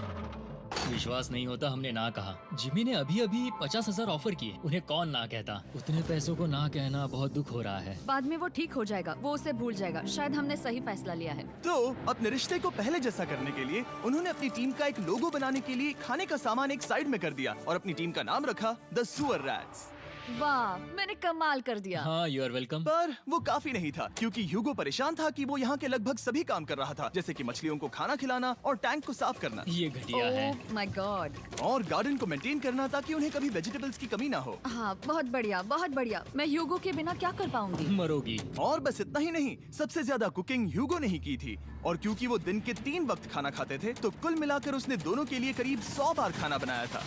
Speaker 14: विश्वास नहीं होता हमने ना कहा। जिमी ने अभी अभी 50,000 ऑफर किए। उन्हें कौन ना कहता। उतने पैसों को ना कहना बहुत दुख हो रहा है।
Speaker 12: बाद में वो ठीक हो जाएगा, वो उसे भूल जाएगा। शायद हमने सही फैसला लिया है।
Speaker 13: तो अपने रिश्ते को पहले जैसा करने के लिए उन्होंने अपनी टीम का एक लोगो बनाने के लिए खाने का सामान एक साइड में कर दिया और अपनी टीम का नाम रखा द सुअर रैट्स।
Speaker 12: वाह, मैंने कमाल कर दिया।
Speaker 14: हाँ, यू आर वेलकम।
Speaker 13: पर वो काफी नहीं था, क्योंकि ह्यूगो परेशान था कि वो यहाँ के लगभग सभी काम कर रहा था, जैसे कि मछलियों को खाना खिलाना और टैंक को साफ करना।
Speaker 14: ये घटिया है।
Speaker 12: Oh my God.
Speaker 13: और गार्डन को मेंटेन करना ताकि उन्हें कभी वेजिटेबल्स की कमी ना हो।
Speaker 12: हाँ, बहुत बढ़िया, बहुत बढ़िया। मैं ह्यूगो के बिना क्या कर पाऊंगी?
Speaker 14: मरोगी।
Speaker 13: और बस इतना ही नहीं, सबसे ज्यादा कुकिंग ह्यूगो ने ही की थी। और क्योंकि वो दिन के 3 वक्त खाना खाते थे, तो कुल मिलाकर उसने दोनों के लिए करीब 100 बार खाना बनाया था।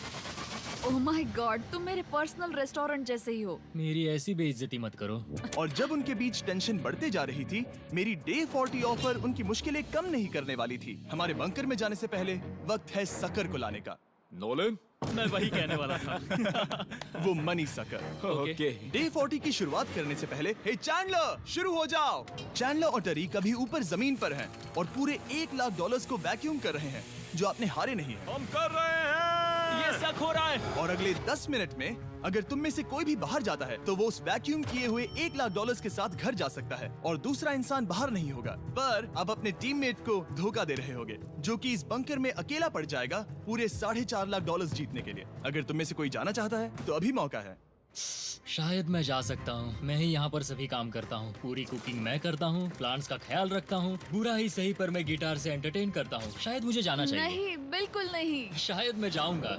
Speaker 12: ओह माय गॉड, तुम मेरे पर्सनल रेस्टोरेंट जैसे ही हो।
Speaker 14: मेरी ऐसी बेइज्जती मत करो।
Speaker 13: और जब उनके बीच टेंशन बढ़ते जा रही थी, मेरी डे 40 ऑफर उनकी मुश्किलें कम नहीं करने वाली थी। हमारे बंकर में जाने से पहले वक्त है सकर को लाने का।
Speaker 10: नोलन,
Speaker 14: मैं वही कहने वाला था।
Speaker 13: वो मनी सकर।
Speaker 10: ओके।
Speaker 13: डे 40 की शुरुआत करने से पहले, हे चैंडलर, शुरू हो जाओ। चैंडलर और टरीक अभी ऊपर जमीन पर हैं और पूरे $1 लाख को वैक्यूम कर रहे हैं, जो आपने हारे नहीं है।
Speaker 10: हम कर रहे हैं।
Speaker 14: ये शक हो रहा है।
Speaker 13: और अगले 10 मिनट में अगर तुम में से कोई भी बाहर जाता है, तो वो उस वैक्यूम किए हुए $1 लाख के साथ घर जा सकता है और दूसरा इंसान बाहर नहीं होगा। पर आप अपने टीममेट को धोखा दे रहे होगे, जो कि इस बंकर में अकेला पड़ जाएगा पूरे $4.5 लाख जीतने के लिए। अगर तुम में से कोई जाना चाहता है, तो अभी मौका है।
Speaker 14: शायद मैं जा सकता हूँ। मैं ही यहाँ पर सभी काम करता हूँ। पूरी कुकिंग मैं करता हूँ, प्लांट्स का ख्याल रखता हूँ। बुरा ही सही, पर मैं गिटार से एंटरटेन करता हूँ। शायद मुझे जाना चाहिए।
Speaker 12: नहीं, बिल्कुल नहीं।
Speaker 14: शायद मैं जाऊँगा।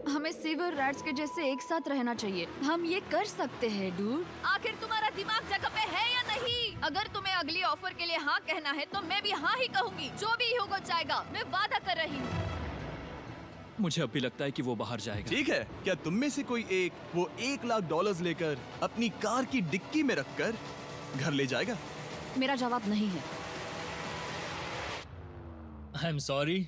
Speaker 12: हमें सीवर रैट्स के जैसे एक साथ रहना चाहिए। हम ये कर सकते हैं डूड। आखिर तुम्हारा दिमाग जगह पे है या नहीं? अगर तुम्हें अगली ऑफर के लिए हाँ कहना है, तो मैं भी हाँ ही कहूँगी। जो भी होगा जाएगा, मैं वादा कर रही हूँ।
Speaker 10: मुझे अब भी लगता है कि वो बाहर जाएगा।
Speaker 13: ठीक है, क्या तुम में से कोई एक वो $1 लाख लेकर अपनी कार की डिक्की में रखकर घर ले जाएगा?
Speaker 12: मेरा जवाब नहीं है।
Speaker 14: I am sorry.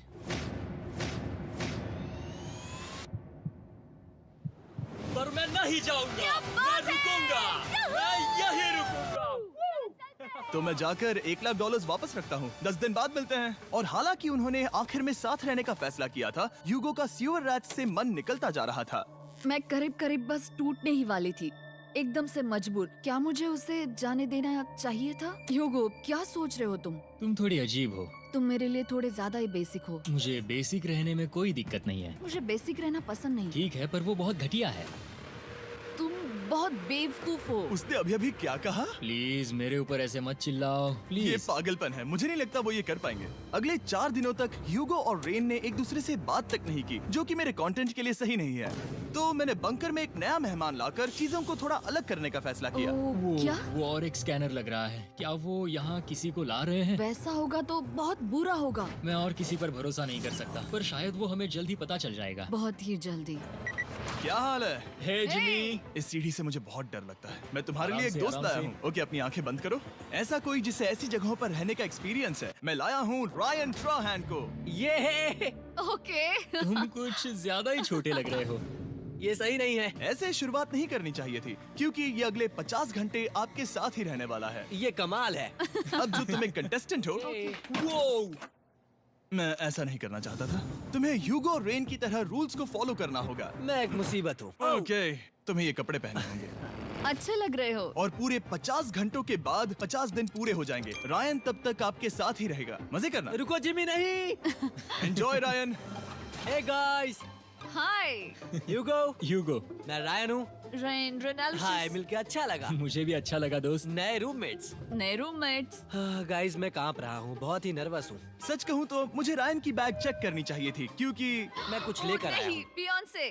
Speaker 14: पर मैं नहीं जाऊंगा। मैं रुकूंगा। मैं यही रुकूंगा।
Speaker 13: तो मैं जाकर $1 लाख वापस रखता हूँ। 10 दिन बाद मिलते हैं। और हालांकि उन्होंने आखिर में साथ रहने का फैसला किया था, ह्यूगो का सीवर रैट्स से मन निकलता जा रहा था।
Speaker 12: मैं करीब करीब बस टूटने ही वाली थी, एकदम से मजबूर। क्या मुझे उसे जाने देना चाहिए था? ह्यूगो, क्या सोच रहे हो तुम?
Speaker 14: तुम थोड़ी अजीब हो।
Speaker 12: तुम मेरे लिए थोड़े ज्यादा ही बेसिक हो।
Speaker 14: मुझे बेसिक रहने में कोई दिक्कत नहीं है।
Speaker 12: मुझे बेसिक रहना पसंद नहीं।
Speaker 14: ठीक है, पर वो बहुत घटिया है।
Speaker 12: तुम बहुत बेवकूफ हो।
Speaker 13: उसने अभी अभी क्या कहा?
Speaker 14: प्लीज मेरे ऊपर ऐसे मत चिल्लाओ, प्लीज।
Speaker 13: ये पागलपन है। मुझे नहीं लगता वो ये कर पाएंगे। अगले 4 दिनों तक ह्यूगो और रेन ने एक दूसरे से बात तक नहीं की, जो कि मेरे कंटेंट के लिए सही नहीं है। तो मैंने बंकर में एक नया मेहमान लाकर चीजों को थोड़ा अलग करने का फैसला किया।
Speaker 12: क्या?
Speaker 14: वो और एक स्कैनर लग रहा है। क्या वो यहाँ किसी को ला रहे हैं?
Speaker 12: वैसा होगा तो बहुत बुरा होगा।
Speaker 14: मैं और किसी पर भरोसा नहीं कर सकता, पर शायद वो हमें जल्द ही पता चल जाएगा।
Speaker 12: बहुत ही जल्दी।
Speaker 13: क्या हाल है?
Speaker 14: हे जिमी।
Speaker 13: इस सीढ़ी से मुझे बहुत डर लगता है। मैं तुम्हारे लिए एक
Speaker 14: आराम से,
Speaker 13: दोस्त
Speaker 14: आराम
Speaker 13: लाया
Speaker 14: से।
Speaker 13: हूँ। ओके, अपनी आंखें बंद करो। ऐसा कोई जिसे ऐसी जगहों पर रहने का एक्सपीरियंस है। मैं लाया हूँ रायन ट्राहैन को।
Speaker 14: ये है।
Speaker 12: ओके।
Speaker 14: तुम कुछ ज्यादा ही छोटे लग रहे हो।
Speaker 9: ये सही नहीं है।
Speaker 13: ऐसे शुरुआत नहीं करनी चाहिए थी, क्योंकि ये अगले 50 घंटे आपके साथ ही रहने वाला है।
Speaker 9: ये कमाल है।
Speaker 13: अब जो तुम एक कंटेस्टेंट हो,
Speaker 14: वो
Speaker 13: मैं ऐसा नहीं करना चाहता था। तुम्हें ह्यूगो और रेन की तरह रूल्स को फॉलो करना होगा।
Speaker 9: मैं एक मुसीबत हूँ।
Speaker 13: ओके, तुम्हें ये कपड़े पहनने होंगे।
Speaker 12: अच्छे लग रहे हो।
Speaker 13: और पूरे 50 घंटों के बाद 50 दिन पूरे हो जाएंगे। रायन तब तक आपके साथ ही रहेगा। मजे करना।
Speaker 9: रुको जिमी, नहीं।
Speaker 13: Enjoy Ryan.
Speaker 9: Hey guys.
Speaker 12: Hi.
Speaker 9: Hugo. मैं रायन हूँ।
Speaker 12: रेन
Speaker 9: हाय, मिलके अच्छा लगा।
Speaker 14: मुझे भी अच्छा लगा दोस्त।
Speaker 9: नए रूममेट्स।
Speaker 12: नए रूममेट्स।
Speaker 9: गाइस, मैं कांप रहा हूँ, बहुत ही नर्वस हूँ।
Speaker 13: सच कहूँ तो मुझे रायन की बैग चेक करनी चाहिए थी, क्योंकि
Speaker 9: मैं कुछ लेकर आया हूँ।
Speaker 12: नहीं, बियॉन्से।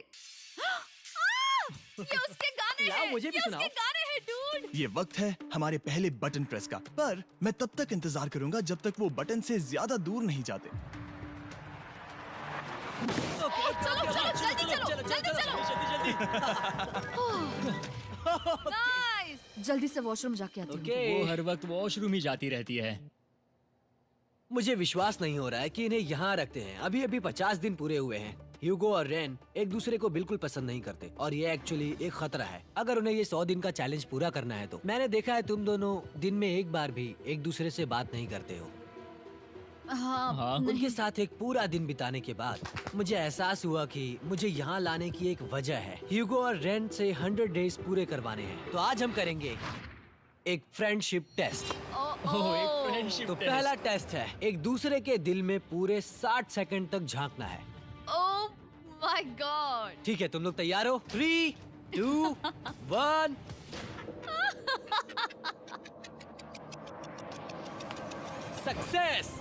Speaker 12: ये उसके गाने
Speaker 9: लाओ,
Speaker 12: हैं।
Speaker 9: मुझे भी
Speaker 12: ये
Speaker 9: सुनाओ।
Speaker 12: उसके गाने हैं, डूड।
Speaker 13: ये वक्त है हमारे पहले बटन प्रेस का। पर मैं तब तक इंतजार करूंगा जब तक वो बटन से ज्यादा दूर नहीं जाते।
Speaker 12: नाइस। जल्दी से वॉशरूम जाके आती हूँ।
Speaker 14: वो हर वक्त वॉशरूम ही जाती रहती है।
Speaker 9: मुझे विश्वास नहीं हो रहा है कि इन्हें यहाँ रखते हैं। अभी अभी 50 दिन पूरे हुए हैं। ह्यूगो और रेन एक दूसरे को बिल्कुल पसंद नहीं करते और ये एक्चुअली एक खतरा है। अगर उन्हें ये 100 दिन का चैलेंज पूरा करना है तो। मैंने देखा है तुम दोनों दिन में एक बार भी एक दूसरे से बात नहीं करते हो।
Speaker 12: हाँ,
Speaker 9: उनके साथ एक पूरा दिन बिताने के बाद मुझे एहसास हुआ कि मुझे यहाँ लाने की एक वजह है। ह्यूगो और रेन से 100 डेज पूरे करवाने हैं। तो आज हम करेंगे एक फ्रेंडशिप टेस्ट।
Speaker 14: एक फ्रेंडशिप
Speaker 9: तो पहला टेस्ट है, एक दूसरे के दिल में पूरे 60 सेकंड तक झांकना है।
Speaker 12: Oh my God.
Speaker 9: ठीक है, तुम लोग तैयार हो? 3, 2, 1। सक्सेस।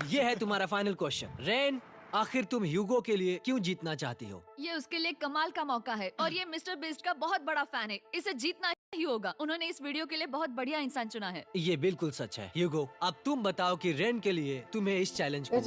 Speaker 9: ये है तुम्हारा फाइनल क्वेश्चन। रेन, आखिर तुम ह्यूगो के लिए क्यों जीतना चाहती हो?
Speaker 12: ये उसके लिए कमाल का मौका है और ये मिस्टर बीस्ट का बहुत बड़ा फैन है। इसे जीतना ही होगा। उन्होंने इस वीडियो के लिए बहुत बढ़िया इंसान चुना है।
Speaker 9: ये बिल्कुल सच है। ह्यूगो, अब तुम बताओ कि रेन के लिए तुम्हें इस चैलेंज को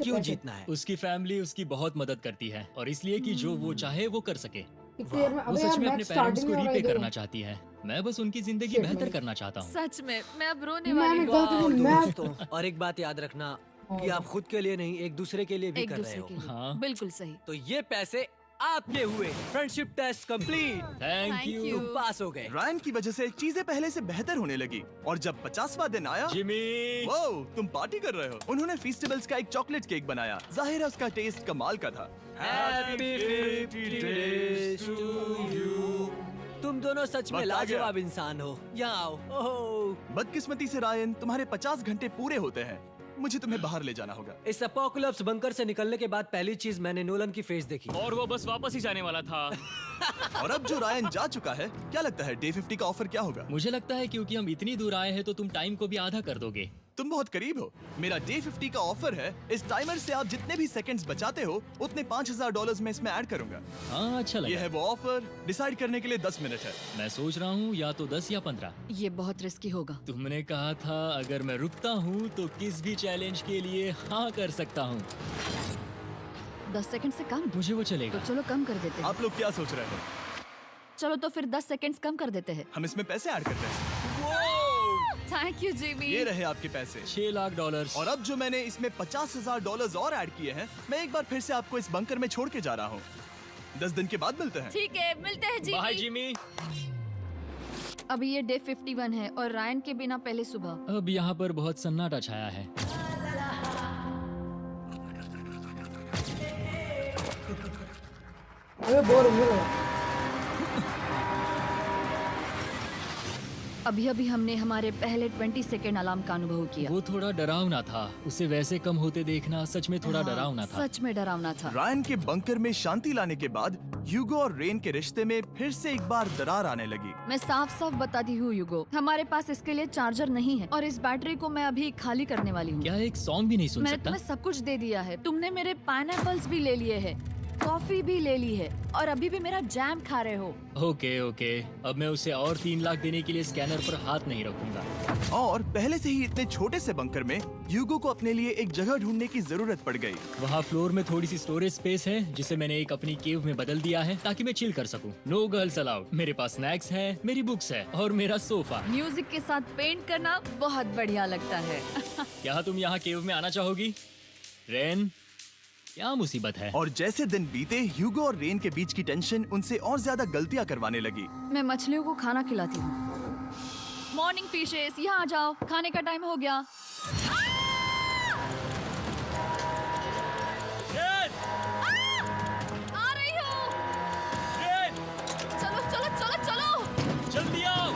Speaker 9: क्यों जीतना है?
Speaker 14: उसकी फैमिली उसकी बहुत मदद करती है और इसलिए कि जो वो चाहे वो कर सके।
Speaker 4: वो
Speaker 14: वो सच में अपने पेरेंट्स को रीपे करना चाहती है। मैं बस उनकी जिंदगी बेहतर करना चाहता हूँ।
Speaker 12: सच में मैं अब रोने वाली हूँ।
Speaker 9: दोस्तों, और एक बात याद रखना कि आप खुद के लिए नहीं, एक दूसरे के लिए भी
Speaker 12: एक
Speaker 9: कर रहे
Speaker 12: दूसरे
Speaker 9: हो।
Speaker 12: के लिए।
Speaker 14: हाँ।
Speaker 12: बिल्कुल सही।
Speaker 9: तो ये पैसे आपके हुए। Friendship test complete.
Speaker 14: Thank you.
Speaker 9: तुम पास हो गए।
Speaker 13: रायन की वजह से चीजें पहले से बेहतर होने लगी और जब 50वां दिन आया,
Speaker 14: जिमी,
Speaker 13: वो तुम पार्टी कर रहे हो। उन्होंने फेस्टिवल्स का एक चॉकलेट केक बनाया। जाहिर है उसका टेस्ट कमाल का था।
Speaker 9: Happy 50 days to you। तुम दोनों सच में
Speaker 13: वक्त आ गया।
Speaker 9: लाजवाब इंसान हो। यहाँ आओ। ओह,
Speaker 13: बदकिस्मती से रायन, तुम्हारे 50 घंटे पूरे होते हैं। मुझे तुम्हें बाहर ले जाना होगा।
Speaker 9: इस अपोकलिप्स बंकर से निकलने के बाद पहली चीज मैंने नोलन की फेस देखी।
Speaker 14: और वो बस वापस ही जाने वाला था।
Speaker 13: और अब जो रायन जा चुका है, क्या लगता है डे 50 का ऑफर क्या होगा?
Speaker 14: मुझे लगता है क्योंकि हम इतनी दूर आए हैं तो तुम टाइम को भी आधा कर दोगे।
Speaker 13: तुम बहुत करीब हो। मेरा डे 50 का ऑफर है, इस टाइमर से आप जितने भी सेकंड्स बचाते हो उतने $5000 में इसमें ऐड करूंगा।
Speaker 14: हाँ, अच्छा
Speaker 13: ये
Speaker 14: लगा।
Speaker 13: है वो ऑफर। डिसाइड करने के लिए 10 मिनट है।
Speaker 14: मैं सोच रहा हूँ या तो 10 या 15।
Speaker 12: ये बहुत रिस्की होगा।
Speaker 14: तुमने कहा था अगर मैं रुकता हूँ तो किस भी चैलेंज के लिए हाँ कर सकता हूँ।
Speaker 12: 10 सेकंड से कम?
Speaker 14: मुझे वो चलेगा।
Speaker 12: तो चलो कम कर देते हैं।
Speaker 13: आप लोग क्या सोच रहे हो?
Speaker 12: चलो तो फिर 10 सेकंड्स कम कर देते हैं।
Speaker 13: हम इसमें पैसे ऐड करते हैं।
Speaker 12: Thank you Jimmy.
Speaker 13: ये रहे आपके पैसे।
Speaker 14: $6 लाख।
Speaker 13: और अब जो मैंने इसमें $50,000 और ऐड किए हैं, मैं एक बार फिर से आपको इस बंकर में छोड़ के जा रहा हूँ। 10 दिन के बाद मिलते हैं।
Speaker 12: ठीक है, मिलते हैं जिमी।
Speaker 14: Bye Jimmy.
Speaker 12: अभी ये डे 51 है और रायन के बिना पहले सुबह।
Speaker 14: अब यहाँ पर बहुत सन्नाटा छाया है।
Speaker 12: अभी अभी हमने हमारे पहले 20 सेकेंड अलार्म का अनुभव किया।
Speaker 14: वो थोड़ा डरावना था। उसे वैसे कम होते देखना सच में थोड़ा डरावना था।
Speaker 12: सच में डरावना था।
Speaker 13: रायन के बंकर में शांति लाने के बाद ह्यूगो और रेन के रिश्ते में फिर से एक बार दरार आने लगी।
Speaker 12: मैं साफ साफ बताती हूँ ह्यूगो, हमारे पास इसके लिए चार्जर नहीं है और इस बैटरी को मैं अभी खाली करने वाली हूँ।
Speaker 14: क्या एक सॉन्ग भी नहीं सुन
Speaker 12: मैंने
Speaker 14: सकता?
Speaker 12: तुम्हें सब कुछ दे दिया है। तुमने मेरे पाइनएप्पल्स भी ले लिए हैं। कॉफी भी ले ली है और अभी भी मेरा जैम खा रहे हो।
Speaker 14: ओके ओके, अब मैं उसे और 3 लाख देने के लिए स्कैनर पर हाथ नहीं रखूंगा।
Speaker 13: और पहले से ही इतने छोटे से बंकर में ह्यूगो को अपने लिए एक जगह ढूंढने की जरूरत पड़ गई।
Speaker 14: वहाँ फ्लोर में थोड़ी सी स्टोरेज स्पेस है जिसे मैंने एक अपनी केव में बदल दिया है ताकि मैं चिल कर सकूं। No girls allowed. मेरे पास स्नैक्स है, मेरी बुक्स है और मेरा सोफा।
Speaker 12: म्यूजिक के साथ पेंट करना बहुत बढ़िया लगता है।
Speaker 14: क्या तुम यहाँ केव में आना चाहोगी? रेन, क्या मुसीबत है?
Speaker 13: और जैसे दिन बीते ह्यूगो और रेन के बीच की टेंशन उनसे और ज्यादा गलतियां करवाने लगी।
Speaker 12: मैं मछलियों को खाना खिलाती हूँ। मॉर्निंग फिशेस, यहाँ आ जाओ, खाने का टाइम हो गया। आ रही हूँ। चलो चलो चलो चलो,
Speaker 14: जल्दी आओ।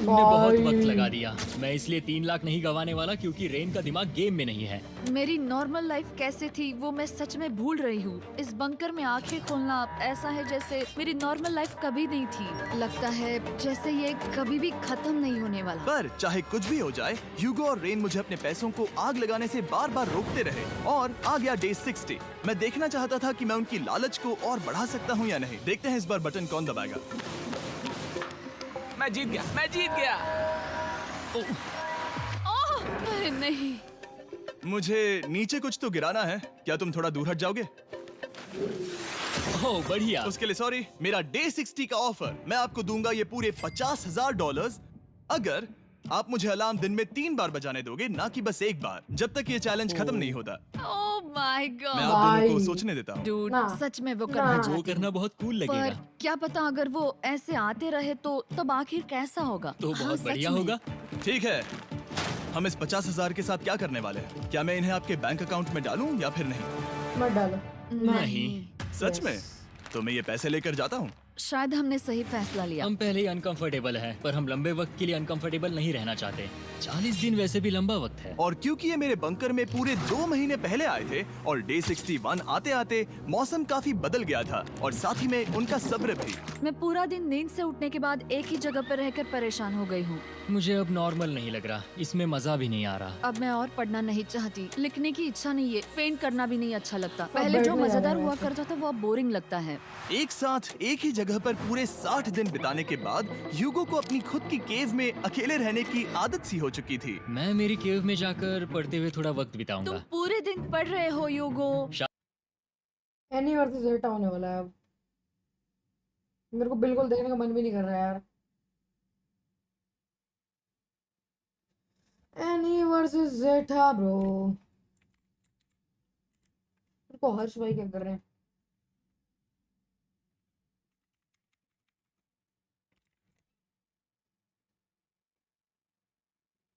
Speaker 14: तुमने बहुत वक्त लगा दिया। मैं इसलिए 3 लाख नहीं गंवाने वाला क्योंकि रेन का दिमाग गेम में नहीं है।
Speaker 12: मेरी नॉर्मल लाइफ कैसे थी वो मैं सच में भूल रही हूँ। इस बंकर में आंखें खोलना ऐसा है जैसे मेरी नॉर्मल लाइफ कभी नहीं थी। लगता है जैसे ये कभी भी खत्म नहीं होने वाला।
Speaker 13: पर चाहे कुछ भी हो जाए, ह्यूगो और रेन मुझे अपने पैसों को आग लगाने से बार बार रोकते रहे। और आ गया डे 60। मैं देखना चाहता था कि मैं उनकी लालच को और बढ़ा सकता हूँ या नहीं। देखते हैं इस बार बटन कौन दबाएगा।
Speaker 10: मैं जीत गया, मैं जीत गया।
Speaker 12: ओह, अरे नहीं।
Speaker 13: मुझे नीचे कुछ तो गिराना है। क्या तुम थोड़ा दूर हट जाओगे?
Speaker 14: ओह बढ़िया।
Speaker 13: उसके लिए सॉरी। मेरा डे 60 का ऑफर मैं आपको दूंगा ये पूरे $50,000 अगर आप मुझे अलार्म दिन में 3 बार बजाने दोगे, ना कि बस 1 बार, जब तक ये चैलेंज खत्म नहीं होता।
Speaker 12: Oh my God.
Speaker 13: मैं आप दोनों को सोचने देता हूँ।
Speaker 12: डूड, सच में वो करना
Speaker 14: वो
Speaker 12: चाहती
Speaker 14: करना बहुत कूल
Speaker 12: हूँ।
Speaker 14: लगेगा।
Speaker 12: पर क्या पता अगर वो ऐसे आते रहे तो तब आखिर कैसा होगा?
Speaker 14: तो
Speaker 12: हाँ,
Speaker 14: बहुत
Speaker 12: सच
Speaker 14: बढ़िया
Speaker 12: में।
Speaker 14: होगा।
Speaker 13: ठीक है, हम इस 50,000 के साथ क्या करने वाले हैं? क्या मैं इन्हें आपके बैंक अकाउंट में डालूं या फिर नहीं?
Speaker 4: मत डालो।
Speaker 14: नहीं।
Speaker 13: सच में? तो मैं ये पैसे लेकर जाता हूँ।
Speaker 12: शायद हमने सही फैसला लिया।
Speaker 14: हम पहले ही अनकंफर्टेबल हैं, पर हम लंबे वक्त के लिए अनकंफर्टेबल नहीं रहना चाहते। 40 दिन वैसे भी लंबा वक्त है।
Speaker 13: और क्योंकि ये मेरे बंकर में पूरे 2 महीने पहले आए थे और डे 61 आते आते मौसम काफी बदल गया था और साथ ही में उनका सब्र भी।
Speaker 12: मैं पूरा दिन नींद से उठने के बाद एक ही जगह पर रहकर परेशान हो गई हूँ।
Speaker 14: मुझे अब नॉर्मल नहीं लग रहा, इसमें मजा भी नहीं आ रहा।
Speaker 12: अब मैं और पढ़ना नहीं चाहती, लिखने की इच्छा नहीं है, पेंट करना भी नहीं अच्छा लगता। पहले जो
Speaker 4: बैठने
Speaker 12: मजेदार
Speaker 4: जाना
Speaker 12: हुआ
Speaker 4: है।
Speaker 12: करता था वो अब बोरिंग लगता है।
Speaker 13: एक साथ एक ही जगह पर पूरे 60 दिन बिताने के बाद ह्यूगो को अपनी खुद की केव में अकेले रहने की आदत सी हो चुकी थी।
Speaker 14: मैं मेरी केव में जाकर पढ़ते हुए थोड़ा वक्त बिताऊंगा।
Speaker 12: तुम पूरे दिन पढ़ रहे हो योगो।
Speaker 4: एनी वर्सेस जेटा होने वाला है अब। मेरे को बिल्कुल देखने का मन भी नहीं कर रहा है यार। एनी वर्सेस जेटा ब्रो। को हर्ष भाई क्या कर रहे हैं?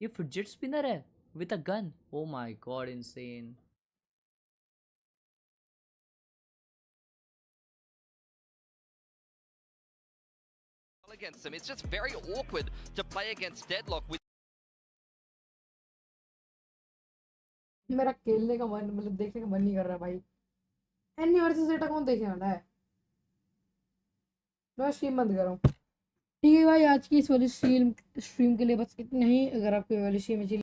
Speaker 15: ये फिडजेट स्पिनर है with a gun. Oh my God, insane.
Speaker 3: Against them, it's just very awkward to play against Deadlock with.
Speaker 4: मेरा खेलने का मन, मतलब देखने का मन नहीं कर रहा भाई। एनी वर्सेस जेटा कौन देखने वाला है? मैं स्ट्रीम बंद कर रहा हूँ। ठीक है भाई, आज की इस वाली स्ट्रीम के लिए बस इतना ही। अगर आपको ये वाली स्ट्रीम अच्छी